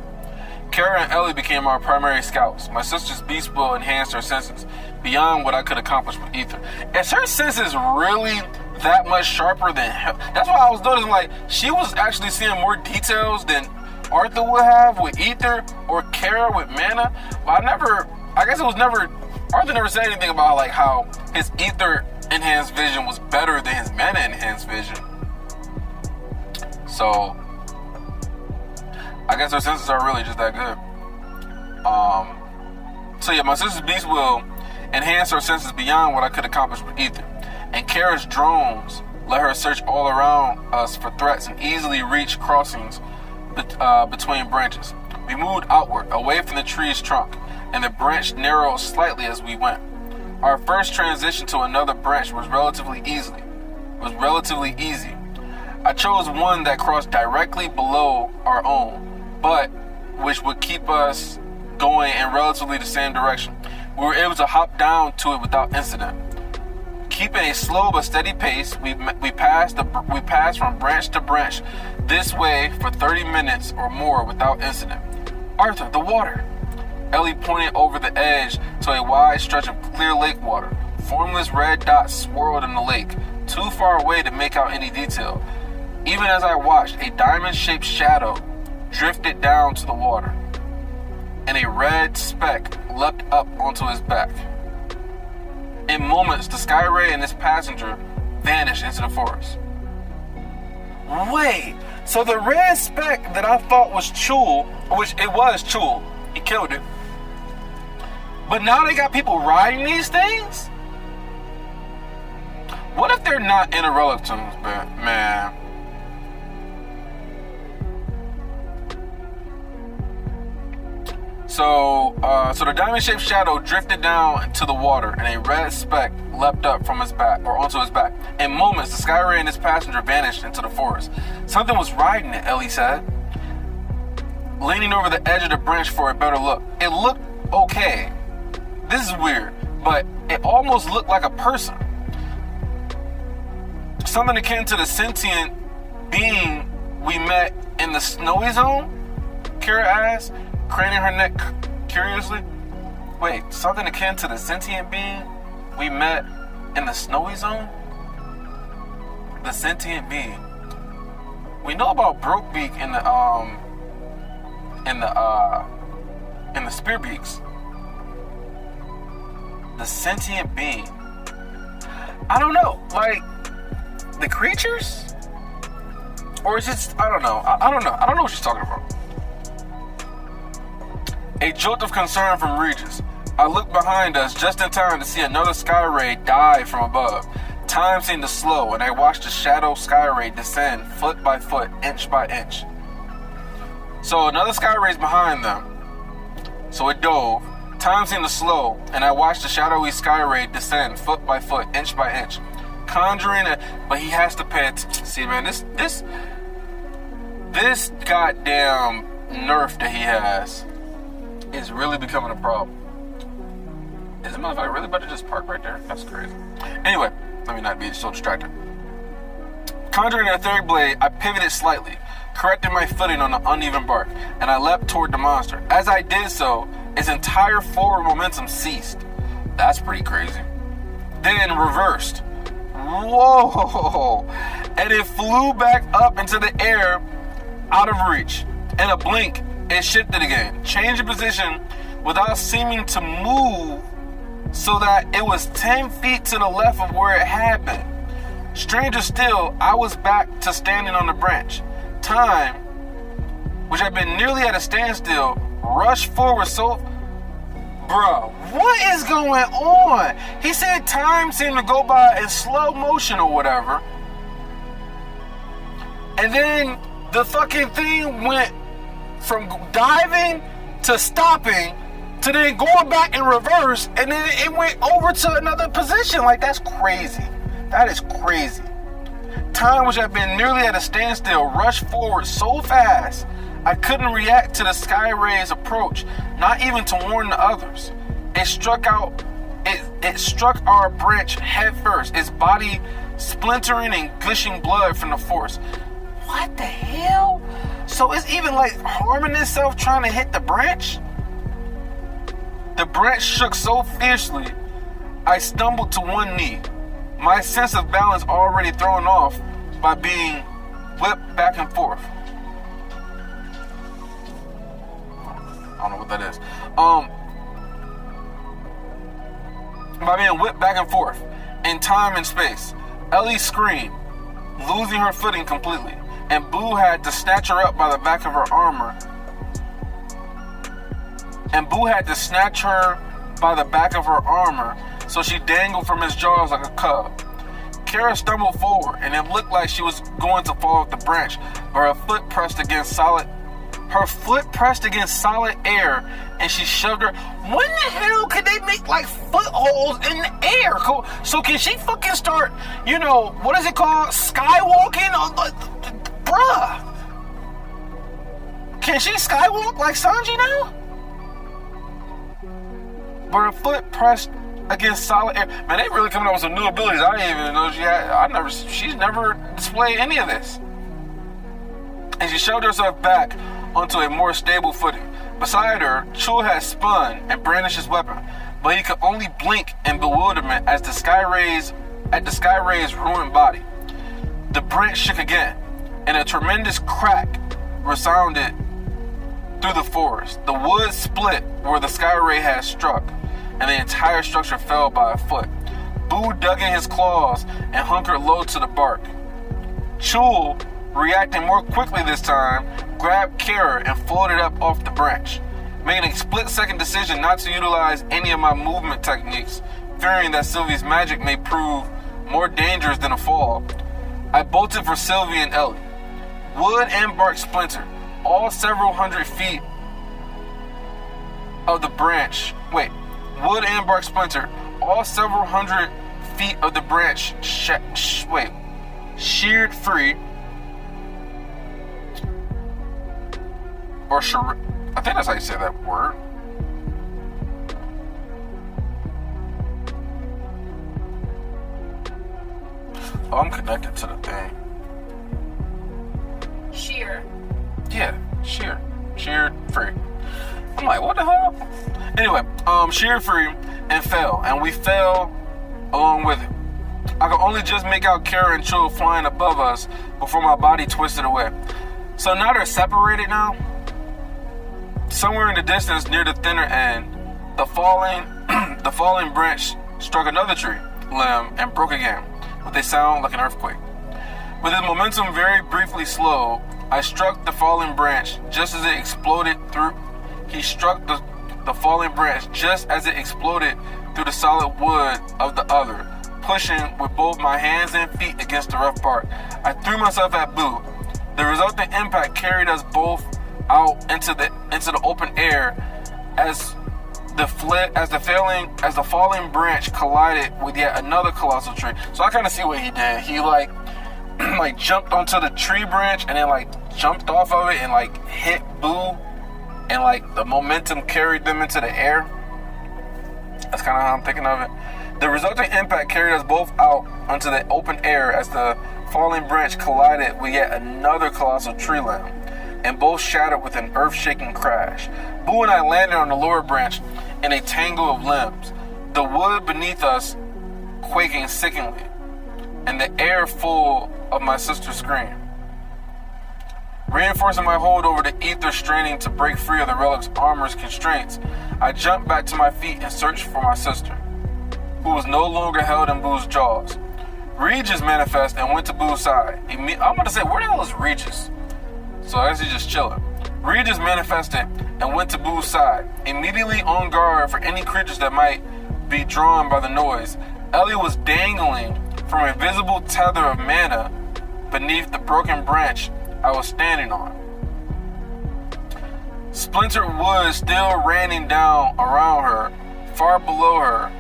Kara and Ellie became our primary scouts. My sister's beast will enhanced her senses beyond what I could accomplish with Ether. Is her senses really that much sharper than him? That's why I was noticing, like, she was actually seeing more details than Arthur would have with Ether, or Kara with mana. But Arthur never said anything about like how his Ether enhanced vision was better than his mana enhanced vision. So I guess her senses are really just that good. So yeah, my sister's beast will enhance her senses beyond what I could accomplish with Ether. And Kara's drones let her search all around us for threats and easily reach crossings between branches. We moved outward, away from the tree's trunk, and the branch narrowed slightly as we went. Our first transition to another branch was relatively easy. I chose one that crossed directly below our own, but which would keep us going in relatively the same direction. We were able to hop down to it without incident. Keeping a slow but steady pace, we passed from branch to branch this way for 30 minutes or more without incident. Arthur, the water! Ellie pointed over the edge to a wide stretch of clear lake water. Formless red dots swirled in the lake, too far away to make out any detail. Even as I watched, a diamond-shaped shadow drifted down to the water, and a red speck leapt up onto his back. In moments, the Skyray and its passenger vanished into the forest. Wait, so the red speck that I thought was Chul, which it was Chul, he killed it. But now they got people riding these things? What if they're not inner relic tombs, man? So the diamond-shaped shadow drifted down to the water, and a red speck leapt up from his back, or onto his back. In moments, the Skyray and its passenger vanished into the forest. Something was riding it, Ellie said, leaning over the edge of the branch for a better look. It looked okay. This is weird, but it almost looked like a person. Something akin to the sentient being we met in the snowy zone? Kara asked, craning her neck curiously. Wait, something akin to the sentient being we met in the snowy zone? The sentient being. We know about Brokebeak in the Spearbeaks. The sentient being. I don't know, like the creatures? Or is it, I don't know. I don't know what she's talking about. A jolt of concern from Regis. I looked behind us just in time to see another Skyray dive from above. Time seemed to slow, and I watched the shadow Skyray descend foot by foot, inch by inch. So another Skyray's behind them. So it dove. Time seemed to slow, and I watched the shadowy Skyray descend foot by foot, inch by inch. Conjuring it, but he has to pay attention. See, man, this goddamn nerf that he has is really becoming a problem. Is the motherfucker really about to just park right there? That's crazy. Anyway, let me not be so distracted. Conjuring a third blade, I pivoted slightly, correcting my footing on the uneven bark, and I leapt toward the monster. As I did so, its entire forward momentum ceased. That's pretty crazy. Then reversed. Whoa! and it flew back up into the air out of reach. In a blink, it shifted again, changing position without seeming to move, so that it was 10 feet to the left of where it had been. Stranger still, I was back to standing on the branch. Time, which had been nearly at a standstill, rushed forward so... Bruh, what is going on? He said time seemed to go by in slow motion or whatever. And then the fucking thing went from diving to stopping to then going back in reverse, and then it went over to another position. Like, that's crazy. That is crazy. Time, which had been nearly at a standstill, rushed forward so fast I couldn't react to the sky ray's approach, not even to warn the others. It struck our branch head first, its body splintering and gushing blood from the force. What the hell? So it's even like harming itself trying to hit the branch? The branch shook so fiercely, I stumbled to one knee, my sense of balance already thrown off by being whipped back and forth. I don't know what that is. By being whipped back and forth in time and space. Ellie screamed, losing her footing completely, and Boo had to snatch her up by the back of her armor. So she dangled from his jaws like a cub. Kara stumbled forward, and it looked like she was going to fall off the branch, but her foot pressed against solid air, and she shoved her. When the hell could they make like footholds in the air? So can she fucking start, what is it called? Skywalking? Bruh. Can she skywalk like Sanji now? But her foot pressed against solid air. Man, they really coming up with some new abilities I didn't even know she had. She's never displayed any of this. And she shoved herself back onto a more stable footing. Beside her, Chul had spun and brandished his weapon, but he could only blink in bewilderment at the sky ray's ruined body. The branch shook again, and a tremendous crack resounded through the forest. The wood split where the sky ray had struck, and the entire structure fell by a foot. Boo dug in his claws and hunkered low to the bark. Chul, reacting more quickly this time, grabbed Kara and floated up off the branch, making a split-second decision not to utilize any of my movement techniques, fearing that Sylvie's magic may prove more dangerous than a fall. I bolted for Sylvie and Ellie. Wood and bark splintered, all several hundred feet of the branch. Wood and bark splintered, all several hundred feet of the branch sheared free. I think that's how you say that word. Oh, I'm connected to the thing. Shear. Yeah, sheared free. I'm like, what the hell? Anyway, sheared free and fell, and we fell along with it. I could only just make out Kara and Chul flying above us before my body twisted away. So now they're separated now. Somewhere in the distance, near the thinner end, the falling branch struck another tree limb and broke again, with a sound like an earthquake. With his momentum very briefly slowed, I struck the falling branch just as it exploded through. He struck the falling branch just as it exploded through the solid wood of the other, pushing with both my hands and feet against the rough bark. I threw myself at Boo. The resulting impact carried us both out into the open air as the falling branch collided with yet another colossal tree. So I kind of see what he did. He like jumped onto the tree branch and then jumped off of it and hit Boo, and the momentum carried them into the air. That's kind of how I'm thinking of it. The resulting impact carried us both out onto the open air as the falling branch collided with yet another colossal tree limb, and both shattered with an earth-shaking crash. Boo and I landed on the lower branch in a tangle of limbs, the wood beneath us quaking sickeningly, and the air full of my sister's scream. Reinforcing my hold over the ether, straining to break free of the relic's armor's constraints, I jumped back to my feet and searched for my sister, who was no longer held in Boo's jaws. Regis manifested and went to Boo's side. I'm about to say, where the hell is Regis? So I guess he's just chilling. Regis manifested and went to Boo's side, immediately on guard for any creatures that might be drawn by the noise. Ellie was dangling from a visible tether of mana beneath the broken branch I was standing on. Splintered wood still raining down around her. Far below her,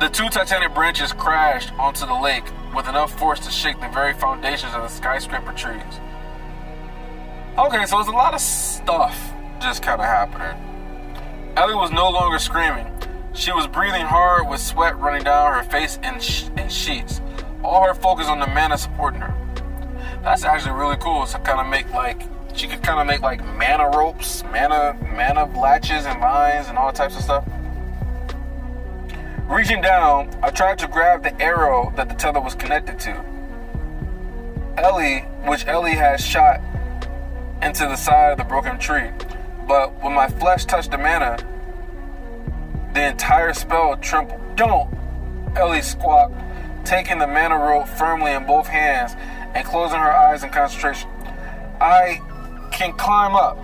the two titanic branches crashed onto the lake with enough force to shake the very foundations of the skyscraper trees. Okay, so there's a lot of stuff just kind of happening. Ellie was no longer screaming. She was breathing hard with sweat running down her face in sheets. All her focus on the mana supporting her. That's actually really cool. So kind of make like, she could kind of make like mana ropes, mana latches and lines and all types of stuff. Reaching down, I tried to grab the arrow that the tether was connected to. Which Ellie had shot into the side of the broken tree. But when my flesh touched the mana, the entire spell trembled. Don't! Ellie squawked, taking the mana rope firmly in both hands and closing her eyes in concentration. I can climb up.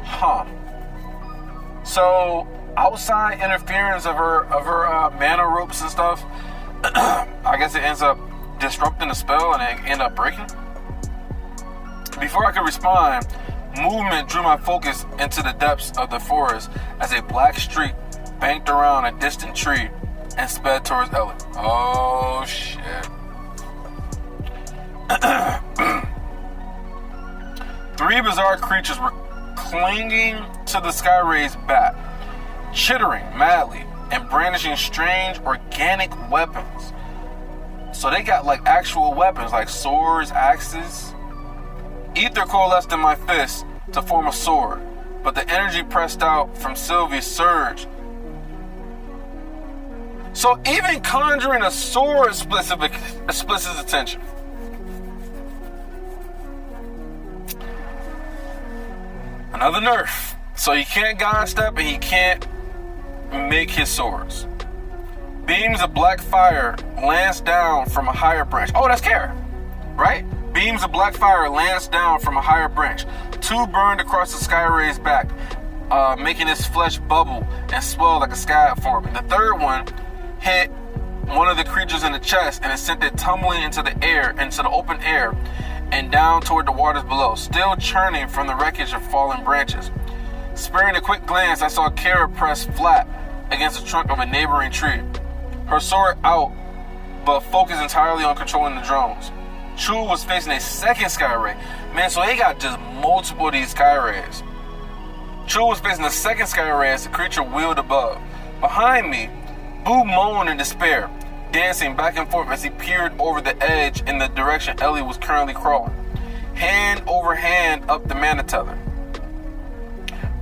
Huh. So, outside interference of her mana ropes and stuff, I guess it ends up disrupting the spell and it ends up breaking. Before I could respond, movement drew my focus into the depths of the forest as a black streak banked around a distant tree and sped towards Ellie. Oh shit. Three bizarre creatures were clinging to the Skyray's back, chittering madly and brandishing strange organic weapons. So they got like actual weapons like swords, axes. Ether coalesced in my fist to form a sword, but the energy pressed out from Sylvie surged. So even conjuring a sword splits his attention. Another nerf. So he can't god step and he can't make his swords. Beams of black fire lance down from a higher branch. Oh, that's Kara, right? Beams of black fire lance down from a higher branch. Two burned across the Skyray's back, making his flesh bubble and swell like a sky forming. The third one hit one of the creatures in the chest and it sent it tumbling into the open air and down toward the waters below, still churning from the wreckage of fallen branches. Sparing a quick glance, I saw Kara press flat against the trunk of a neighboring tree, her sword out, but focused entirely on controlling the drones. Chu was facing a second Skyray. Man, so they got just multiple of these Skyrays. Chu was facing the second Skyray as the creature wheeled above. Behind me, Boo moaned in despair, dancing back and forth as he peered over the edge in the direction Ellie was currently crawling, hand over hand up the mana tether.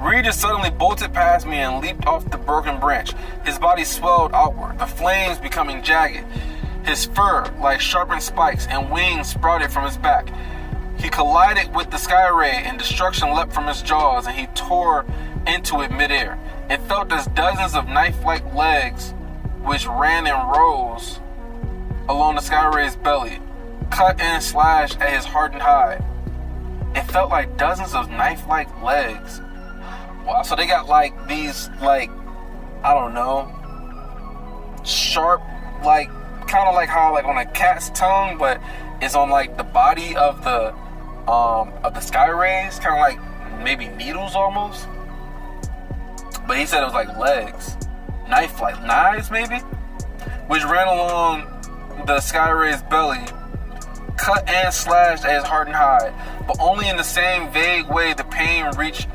Regis suddenly bolted past me and leaped off the broken branch. His body swelled outward, the flames becoming jagged. His fur, like sharpened spikes, and wings sprouted from his back. He collided with the Skyray and destruction leapt from his jaws and he tore into it midair. It felt as dozens of knife-like legs, which ran in rows along the Skyray's belly, cut and slashed at his hardened hide. It felt like dozens of knife-like legs. Wow, so they got like these, like, I don't know, sharp, like, kind of like how, like on a cat's tongue, but it's on like the body of the Skyrays, kind of like maybe needles almost. But he said it was like legs, knife-like knives maybe, which ran along the Skyray's belly, cut and slashed at his hardened hide, but only in the same vague way the pain reaches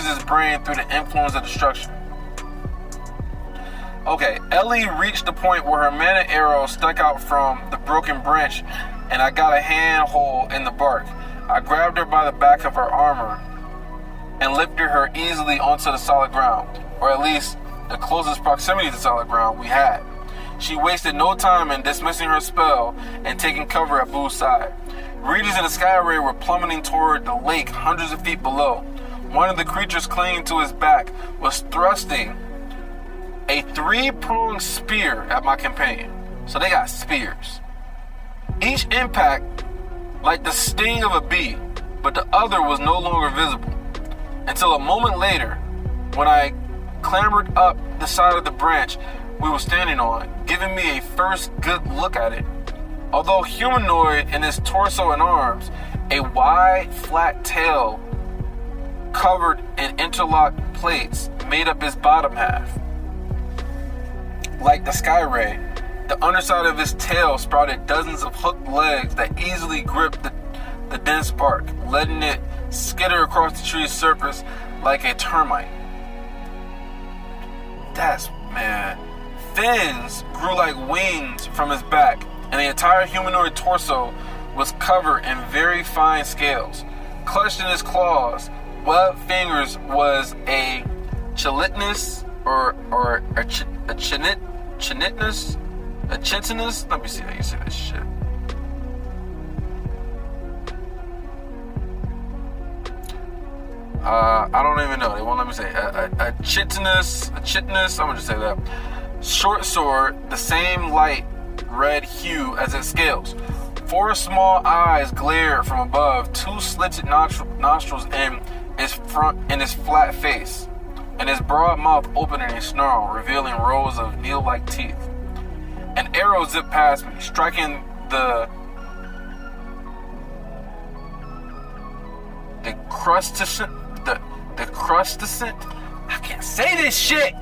his brain through the influence of destruction. Okay, Ellie reached the point where her mana arrow stuck out from the broken branch and I got a handhold in the bark. I grabbed her by the back of her armor and lifted her easily onto the solid ground, or at least the closest proximity to solid ground we had. she wasted no time in dismissing her spell and taking cover at Boo's side. Regis and the Skyray were plummeting toward the lake hundreds of feet below. One of the creatures clinging to his back was thrusting a 3-pronged spear at my companion. So they got spears. Each impact like the sting of a bee, but the other was no longer visible. Until a moment later, when I clambered up the side of the branch we were standing on, giving me a first good look at it. Although humanoid in its torso and arms, a wide, flat tail covered in interlocked plates made up its bottom half. Like the Skyray, the underside of its tail sprouted dozens of hooked legs that easily gripped the dense bark, letting it skitter across the tree's surface like a termite. Man. Fins grew like wings from his back, and the entire humanoid torso was covered in very fine scales. Clutched in his claws, webbed fingers was a chitinous or a chitinous. Let me see how you say this shit. I don't even know. They won't let me say a chitinous. I'm gonna just say that. Short sword, the same light red hue as its scales. 4 small eyes glared from above, 2 slitted nostrils in its flat face, and his broad mouth opened in a snarl, revealing rows of needle-like teeth. An arrow zipped past me, striking the crusticent. I can't say this shit.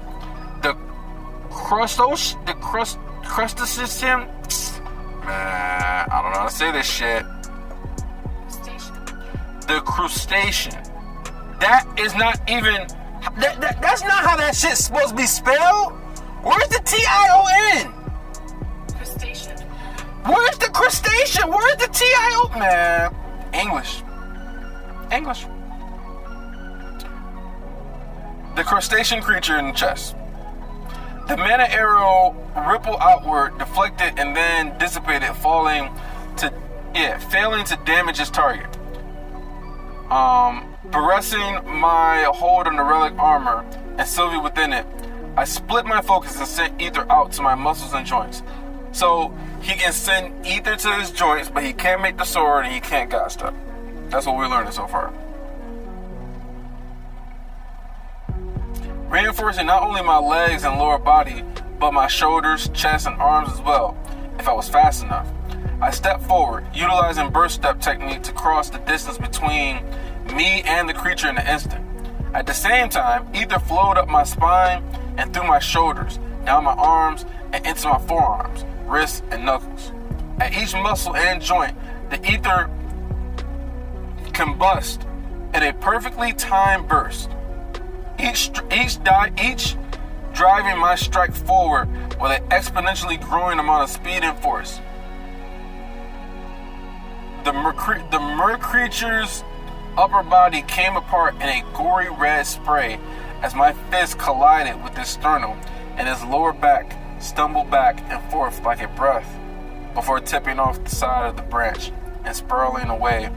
Crusticent. Man, I don't know how to say this shit. The crustacean. That is not even. That's not how that shit's supposed to be spelled. Where's the T-I-O-N? Crustacean. Where's the crustacean? Where's the T-I-O? Man, English. The crustacean creature in the chest. The mana arrow rippled outward, deflected, and then dissipated, failing to damage its target. Caressing my hold on the relic armor and Sylvie within it, I split my focus and sent ether out to my muscles and joints. So he can send ether to his joints, but he can't make the sword and he can't got stuff. That's what we're learning so far. Reinforcing not only my legs and lower body, but my shoulders, chest, and arms as well, if I was fast enough. I stepped forward, utilizing burst step technique to cross the distance between me and the creature in an instant. At the same time, ether flowed up my spine and through my shoulders, down my arms, and into my forearms, wrists, and knuckles. At each muscle and joint, the ether combust in a perfectly timed burst. Each driving my strike forward with an exponentially growing amount of speed and force. The mer creature's upper body came apart in a gory red spray as my fist collided with his sternum, and his lower back stumbled back and forth like a breath before tipping off the side of the branch and spiraling away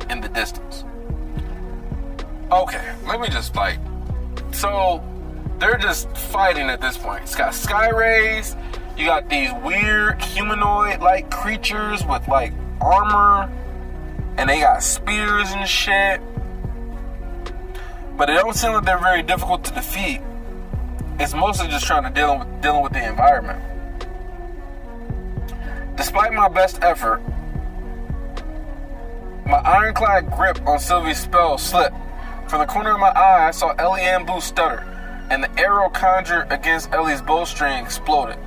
in the distance. Okay, let me just so they're just fighting at this point. It's got Skyrays, you got these weird humanoid-like creatures with like armor, and they got spears and shit. But it don't seem like they're very difficult to defeat. It's mostly just trying to dealing with the environment. Despite my best effort, my ironclad grip on Sylvie's spell slipped. From the corner of my eye, I saw Ellie and Boo stutter, and the arrow conjured against Ellie's bowstring exploded,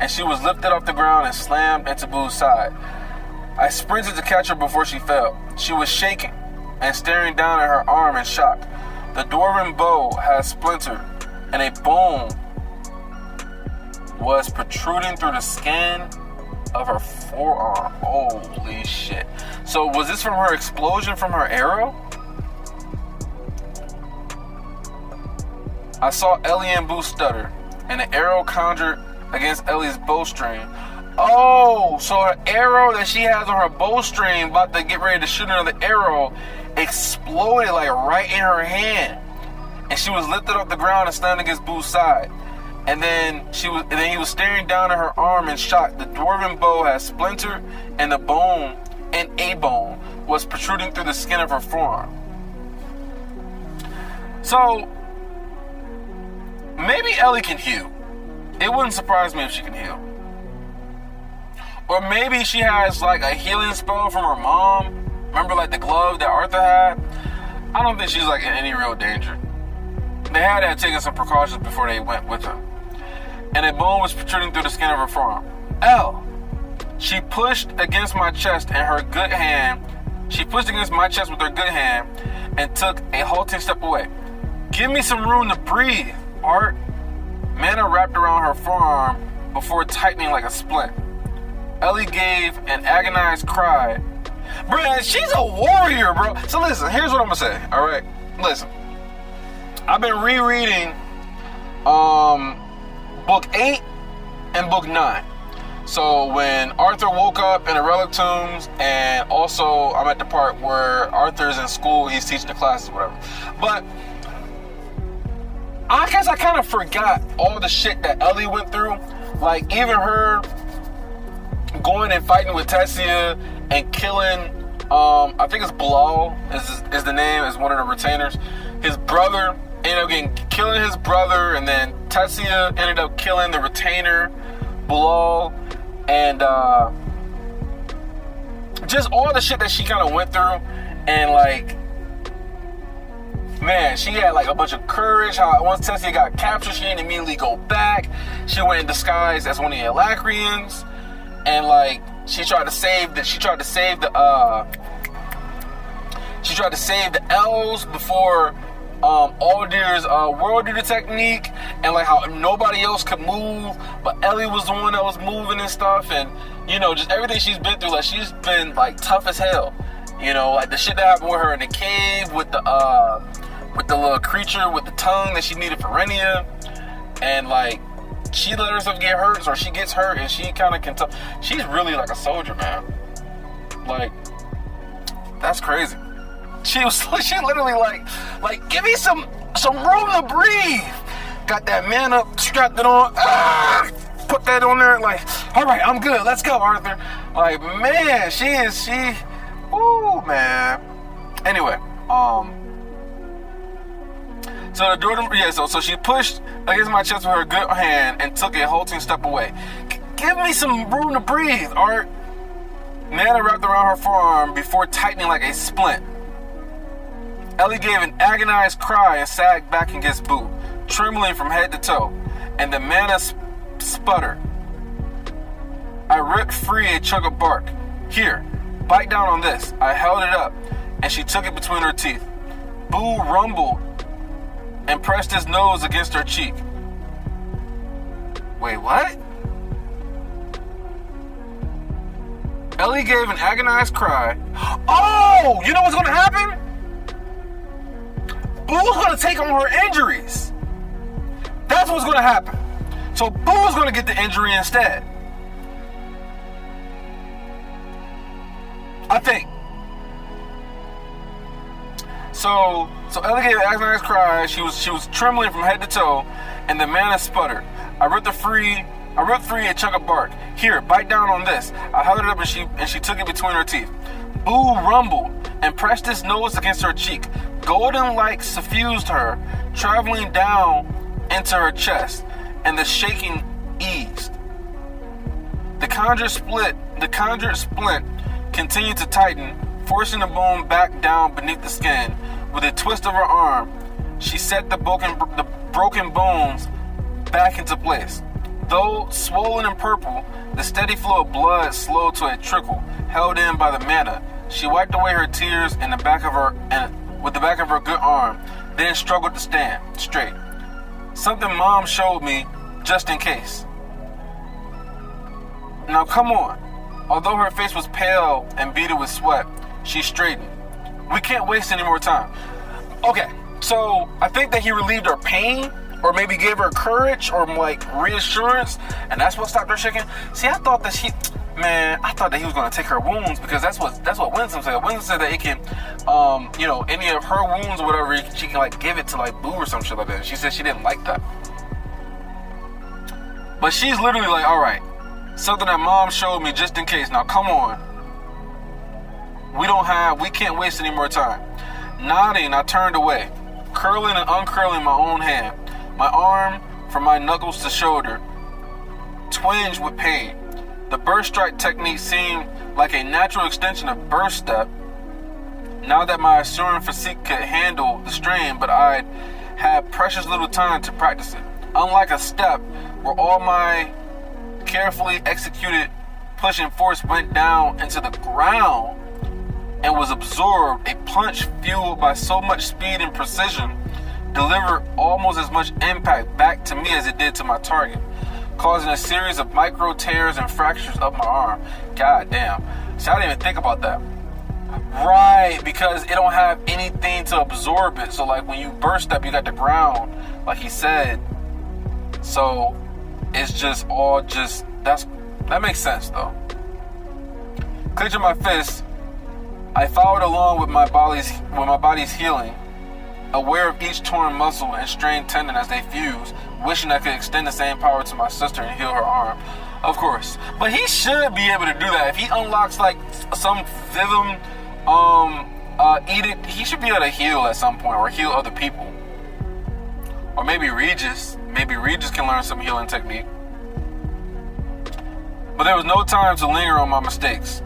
and she was lifted off the ground and slammed into Boo's side. I sprinted to catch her before she fell. She was shaking and staring down at her arm in shock. The dwarven bow had splintered, and a bone was protruding through the skin of her forearm. Holy shit. So was this from her explosion from her arrow? I saw Ellie and Boo stutter, and the arrow conjured against Ellie's bowstring. Oh, so her arrow that she has on her bowstring, about to get ready to shoot another arrow, exploded like right in her hand, and she was lifted off the ground and stunned against Boo's side. And then he was staring down at her arm in shock. The dwarven bow had splintered, and a bone was protruding through the skin of her forearm. So maybe Ellie can heal. It wouldn't surprise me if she can heal. Or maybe she has like a healing spell from her mom. Remember like the glove that Arthur had? I don't think she's like in any real danger. They had to have taken some precautions before they went with her. And a bone was protruding through the skin of her forearm. Elle, she pushed against my chest with her good hand and took a halting step away. Give me some room to breathe, Art. Mana wrapped around her forearm before tightening like a splint. Ellie gave an agonized cry. Bro, she's a warrior, bro. So listen, here's what I'm gonna say, all right? Listen, I've been rereading book 8 and book 9. So when Arthur woke up in the Relic Tombs, and also I'm at the part where Arthur's in school, he's teaching the classes, whatever. But I guess I kind of forgot all the shit that Ellie went through. Like even her going and fighting with Tessia and killing, I think it's Bilal is the name, is one of the retainers. His brother ended up killing his brother, and then Tessia ended up killing the retainer, Bilal, and just all the shit that she kind of went through. And like, man, she had like a bunch of courage. How once Tessia got captured, she didn't immediately go back. She went in disguise as one of the Elacrians, and like she tried to save the elves before Aldir's world eater technique, and like how nobody else could move, but Ellie was the one that was moving and stuff. And you know, just everything she's been through, like she's been like tough as hell. You know, like the shit that happened with her in the cave with the little creature with the tongue that she needed for Renia, and like she let herself get hurt, or she gets hurt, and she kind of can tell. She's really like a soldier, man. Like, that's crazy. She literally like give me some room to breathe. Got that man up, strapped it on, put that on there, like, all right, I'm good, let's go, Arthur. Like, man, ooh, man. Anyway, so the door, so she pushed against my chest with her good hand and took a halting step away. Give me some room to breathe, Art. Mana wrapped around her forearm before tightening like a splint. Ellie gave an agonized cry and sagged back against Boo, trembling from head to toe, and the mana sputtered. I ripped free a chunk of bark. Here, bite down on this. I held it up, and she took it between her teeth. Boo rumbled and pressed his nose against her cheek. Wait, what? Ellie gave an agonized cry. Oh, you know what's gonna happen? Boo's gonna take on her injuries. That's what's gonna happen. So Boo's gonna get the injury instead. I think. So Ellie gave an agonized cry. She was trembling from head to toe, and the mana sputtered. I ripped free a chunk of bark. Here, bite down on this. I held it up, and she took it between her teeth. Boo rumbled and pressed his nose against her cheek. Golden light suffused her, traveling down into her chest, and the shaking eased. The conjured splint continued to tighten, forcing the bone back down beneath the skin. With a twist of her arm, she set the broken bones back into place. Though swollen and purple, the steady flow of blood slowed to a trickle, held in by the mana. She wiped away her tears with the back of her good arm, then struggled to stand straight. Something Mom showed me, just in case. Now come on. Although her face was pale and beaded with sweat, she straightened. We can't waste any more time. Okay, so I think that he relieved her pain or maybe gave her courage or like reassurance, and that's what stopped her shaking. See, I thought that he was gonna take her wounds, because that's what Winston said. Winston said that it can, any of her wounds or whatever, she can like give it to like Boo or some shit like that. She said she didn't like that, but she's literally like, all right, something that mom showed me just in case. Now come on, we can't waste any more time. Nodding, I turned away, curling and uncurling my own hand. My arm, from my knuckles to shoulder, twinged with pain. The burst strike technique seemed like a natural extension of burst step, now that my assuring physique could handle the strain, but I'd had precious little time to practice it. Unlike a step, where all my carefully executed pushing force went down into the ground and was absorbed, a punch fueled by so much speed and precision delivered almost as much impact back to me as it did to my target, causing a series of micro tears and fractures of my arm. God damn. See, I didn't even think about that. Right, because it don't have anything to absorb it. So like when you burst up, you got the ground, like he said. So it's just all that makes sense though. Clenching my fist, I followed along with my body's healing, aware of each torn muscle and strained tendon as they fuse, wishing I could extend the same power to my sister and heal her arm. Of course. But he should be able to do that. If he unlocks like some Vivim edict, he should be able to heal at some point, or heal other people. Or maybe Regis. Maybe Regis can learn some healing technique. But there was no time to linger on my mistakes.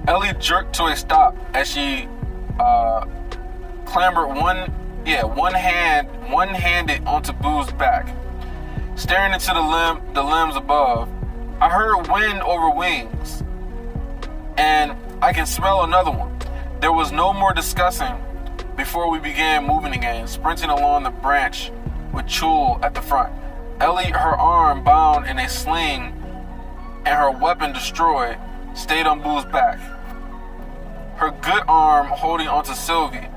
Ellie jerked to a stop as she clambered one-handed onto Boo's back. Staring into the limbs above, I heard wind over wings, and I can smell another one. There was no more discussing before we began moving again, sprinting along the branch with Chul at the front. Ellie, her arm bound in a sling and her weapon destroyed, stayed on Boo's back, her good arm holding onto Sylvie.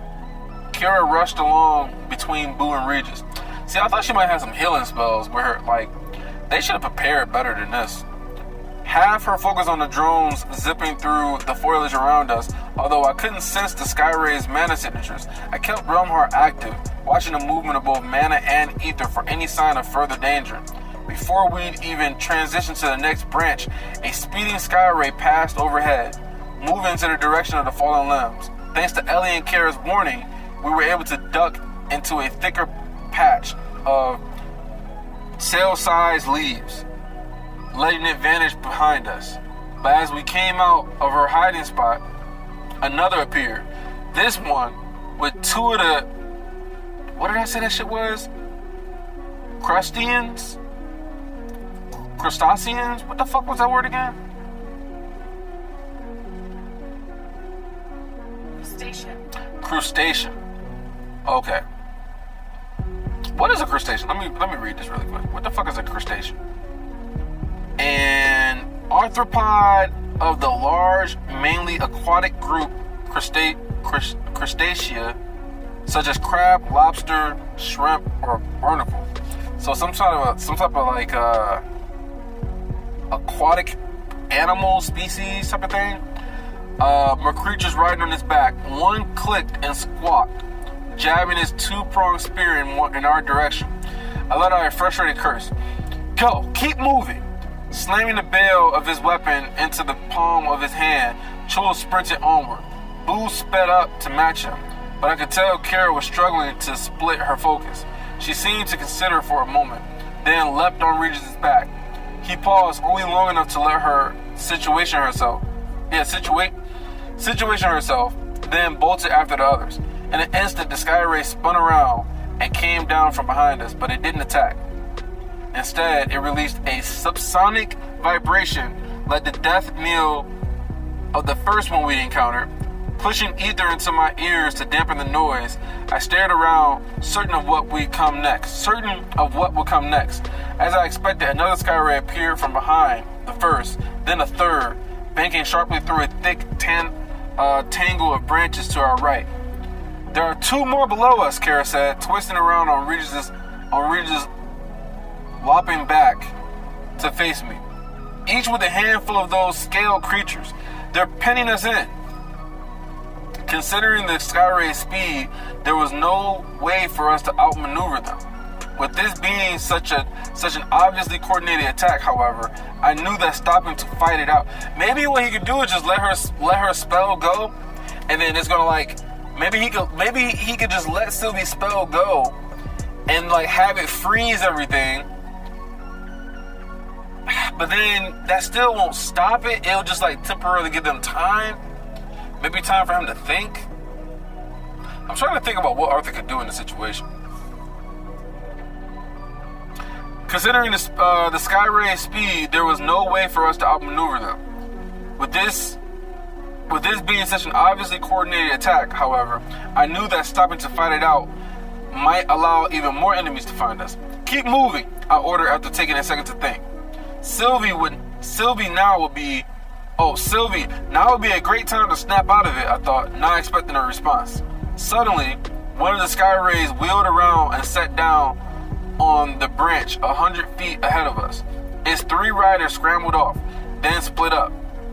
Kara rushed along between Boo and Regis. See, I thought she might have some healing spells where, they should have prepared better than this. Half her focus on the drones zipping through the foliage around us, although I couldn't sense the Skyray's mana signatures. I kept Realm Heart active, watching the movement of both mana and ether for any sign of further danger. Before we'd even transition to the next branch, a speeding Skyray passed overhead, moving into the direction of the fallen limbs. Thanks to Ellie and Kara's warning, we were able to duck into a thicker patch of sail-sized leaves, letting it vanish behind us. But as we came out of her hiding spot, another appeared. This one with two of the, what did I say that shit was? Crustaceans? What the fuck was that word again? Crustacean. Okay. What is a crustacean? Let me read this really quick. What the fuck is a crustacean? An arthropod of the large, mainly aquatic group Crustacea, such as crab, lobster, shrimp, or barnacle. So some type of aquatic animal species type of thing. My creature's riding on his back. One clicked and squawked, jabbing his two-pronged spear in our direction. I let out a frustrated curse. Go, keep moving. Slamming the bail of his weapon into the palm of his hand, Chul sprinted onward. Boo sped up to match him, but I could tell Kara was struggling to split her focus. She seemed to consider for a moment, then leapt on Regis' back. He paused only long enough to let her situation herself, then bolted after the others. In an instant, the Skyray spun around and came down from behind us, but it didn't attack. Instead, it released a subsonic vibration like the death knell of the first one we encountered. Pushing ether into my ears to dampen the noise, I stared around, certain of what would come next. As I expected, another Skyray appeared from behind the first, then a third, banking sharply through a thick tangle of branches to our right. There are two more below us, Kara said, twisting around on Regis' lopping back to face me, each with a handful of those scale creatures. They're pinning us in. Considering the Skyray's speed, there was no way for us to outmaneuver them. With this being such an obviously coordinated attack, however, I knew that stopping to fight it out. Maybe what he could do is just let her spell go, and then it's gonna maybe he could just let Sylvie's spell go and have it freeze everything. But then that still won't stop it. It'll just temporarily give them time. Maybe time for him to think. I'm trying to think about what Arthur could do in the situation. Considering the Skyray's speed, there was no way for us to outmaneuver them. With this being such an obviously coordinated attack, however, I knew that stopping to fight it out might allow even more enemies to find us. Keep moving, I ordered after taking a second to think. Sylvie, now would be a great time to snap out of it, I thought, not expecting a response. Suddenly, one of the Skyrays wheeled around and sat down on the branch 100 feet ahead of us. Its 3 riders scrambled off, then split up,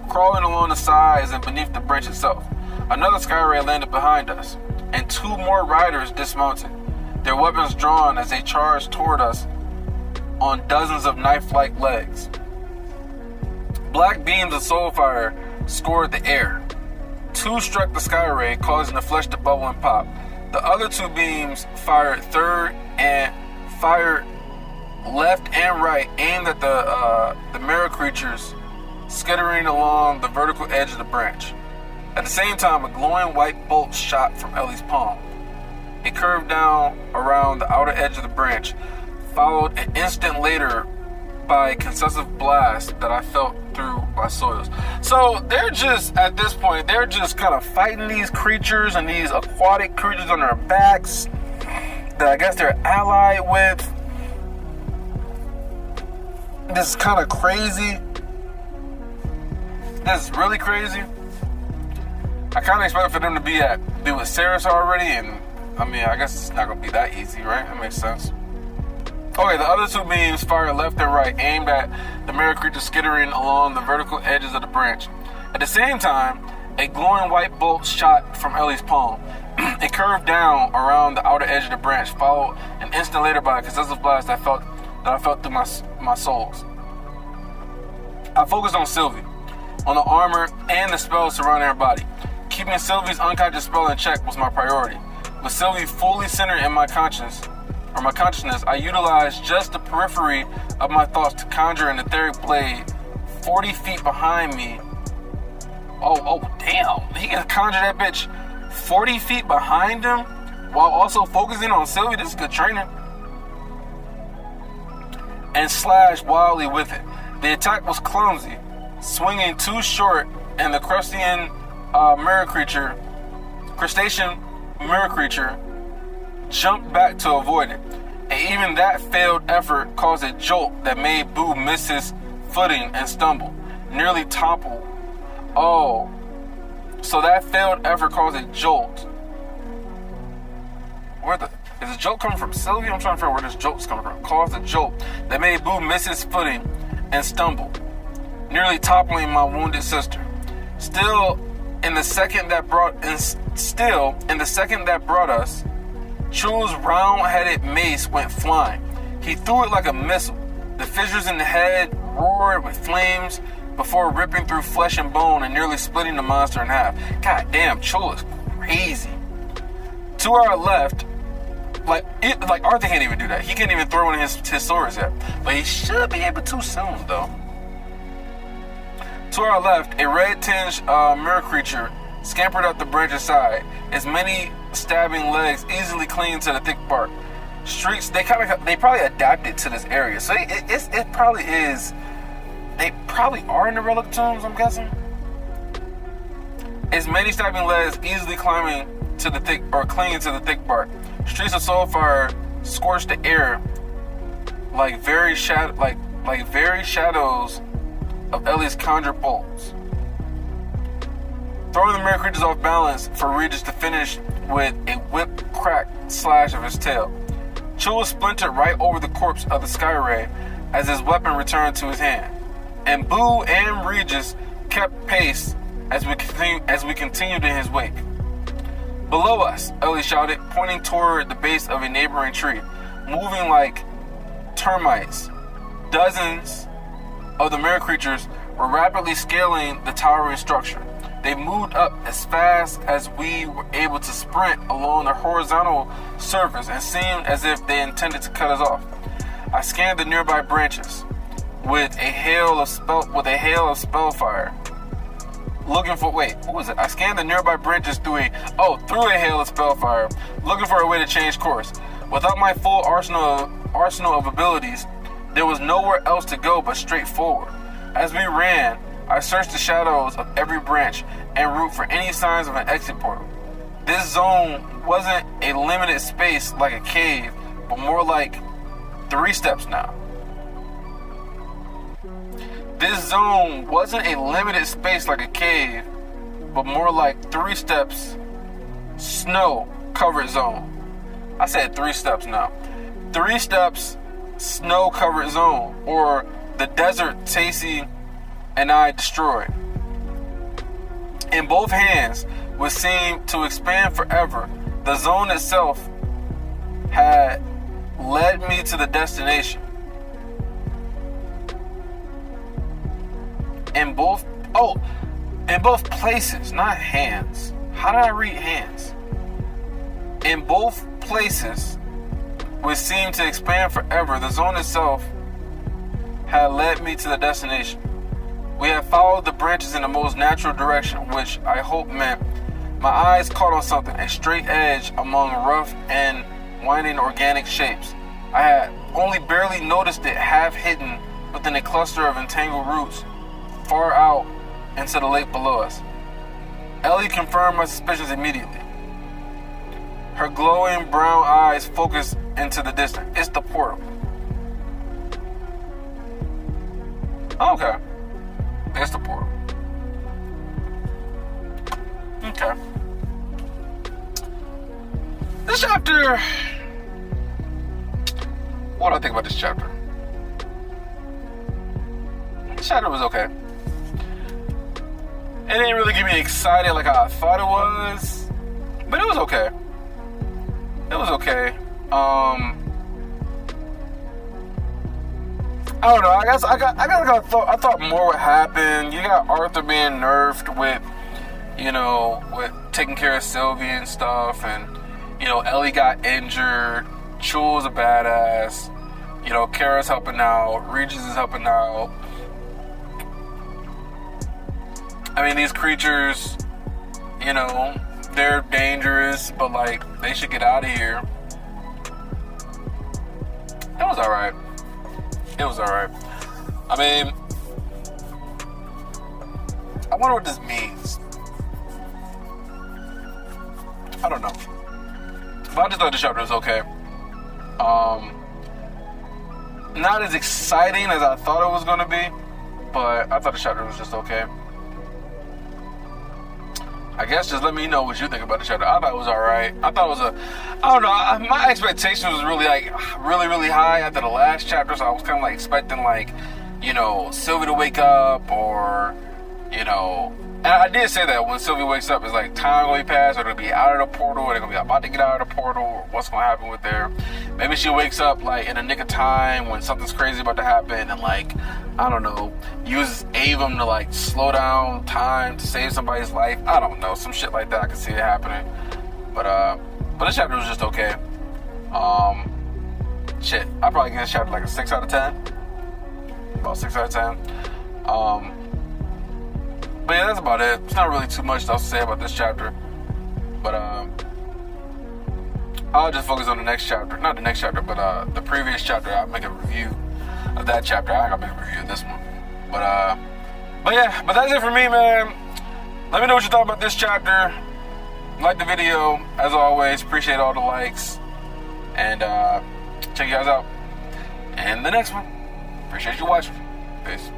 crawling along the sides and beneath the branch itself. Another Skyray landed behind us, and 2 more riders dismounted, their weapons drawn as they charged toward us on dozens of knife-like legs. Black beams of soulfire scored the air. 2 struck the Skyray, causing the flesh to bubble and pop. The other 2 beams fired left and right, aimed at the mirror creatures skittering along the vertical edge of the branch. At the same time, a glowing white bolt shot from Ellie's palm. It curved down around the outer edge of the branch, followed an instant later by a concussive blast that I felt through my soils. So they're just, at this point, they're just kind of fighting these creatures and these aquatic creatures on their backs that I guess they're allied with. This is kind of crazy. This is really crazy. I kind of expect for them to be with Cerys already, and I mean, I guess it's not going to be that easy, right? That makes sense. Okay, the other 2 beams fired left and right, aimed at the mirror creature skittering along the vertical edges of the branch. At the same time, a glowing white bolt shot from Ellie's palm. It curved down around the outer edge of the branch, followed an instant later by a concussive blast that I felt through my soles. I focused on Sylvie, on the armor and the spells surrounding her body. Keeping Sylvie's unconscious spell in check was my priority. With Sylvie fully centered in my consciousness, I utilized just the periphery of my thoughts to conjure an etheric blade 40 feet behind me. Oh, damn. He can conjure that bitch 40 feet behind him while also focusing on Sylvie. This is good training. And slashed wildly with it. The attack was clumsy, swinging too short, and the crustacean mirror creature jumped back to avoid it. And even that failed effort caused a jolt that made Boo miss his footing and stumble, nearly topple. Oh, so that failed effort caused a jolt. Is the jolt coming from Sylvie? I'm trying to figure out where this jolt's coming from. Caused a jolt that made Boo miss his footing and stumble, nearly toppling my wounded sister. Still, in the second that brought us, Chul's round-headed mace went flying. He threw it like a missile. The fissures in the head roared with flames before ripping through flesh and bone and nearly splitting the monster in half. God damn, Chul is crazy. To our left, like Arthur can't even do that. He can't even throw in his swords yet. But he should be able to soon, though. To our left, a red-tinged mirror creature scampered up the branch's side, its many stabbing legs easily clinging to the thick bark. Streaks, they probably adapted to this area. So it probably is. They probably are in the relic tombs, I'm guessing. Its many stabbing legs easily clinging to the thick bark. Streaks of soulfire scorched the air like very shadows of Ellie's conjured bolts, throwing the mirror creatures off balance for Regis to finish with a whip crack slash of his tail. Chul splintered right over the corpse of the Skyray as his weapon returned to his hand. And Boo and Regis kept pace as we continued in his wake. Below us, Ellie shouted, pointing toward the base of a neighboring tree, moving like termites. Dozens of the mirror creatures were rapidly scaling the towering structure. They moved up as fast as we were able to sprint along the horizontal surface and seemed as if they intended to cut us off. I scanned the nearby branches with a hail of spellfire. I scanned the nearby branches through a hail of spellfire, looking for a way to change course. Without my full arsenal of abilities, there was nowhere else to go but straight forward. As we ran, I searched the shadows of every branch en route for any signs of an exit portal. This zone wasn't a limited space like a cave, but more like 3 steps now. This zone wasn't a limited space like a cave, but more like 3 steps snow-covered zone. I said 3 steps now. 3 steps snow-covered zone, or the desert Tacy and I destroyed. In both hands, which seemed to expand forever, the zone itself had led me to the destination. In both places, not hands. How did I read hands? In both places, which seemed to expand forever, the zone itself had led me to the destination. We had followed the branches in the most natural direction, which I hope meant my eyes caught on something, a straight edge among rough and winding organic shapes. I had only barely noticed it, half hidden within a cluster of entangled roots far out into the lake below us. Ellie confirmed my suspicions immediately. Her glowing brown eyes focused into the distance. It's the portal. Okay. It's the portal. Okay. This chapter... What do I think about this chapter? This chapter was okay. It didn't really get me excited like I thought it was, but it was okay. It was okay. I don't know. I thought more would happen. You got Arthur being nerfed with taking care of Sylvie and stuff, and Ellie got injured. Chul's a badass. Kara's helping out. Regis is helping out. I mean, these creatures, they're dangerous, but they should get out of here. It was alright. I mean, I wonder what this means. I don't know. But I just thought the chapter was okay. Not as exciting as I thought it was going to be, but I thought the chapter was just okay. I guess just let me know what you think about the chapter. I thought it was alright. I thought it was I don't know, my expectations was really really high after the last chapter, so I was kind of expecting Sylvie to wake up, or and I did say that when Sylvie wakes up, it's time going to pass, or they'll be out of the portal, or they're going to be about to get out of the portal, or what's going to happen with her. Maybe she wakes up in the nick of time when something's crazy about to happen, and I don't know, uses Avum to slow down time to save somebody's life. I don't know, some shit like that. I can see it happening. But this chapter was just okay. Shit, I'd probably give this chapter a 6 out of 10. About 6 out of 10. But yeah, that's about it. It's not really too much else to say about this chapter. But I'll just focus on the next chapter. Not the next chapter, but the previous chapter. I'll make a review of that chapter. I ain't gonna make a review of this one. But that's it for me, man. Let me know what you thought about this chapter. Like the video, as always. Appreciate all the likes. And check you guys out in the next one. Appreciate you watching. Peace.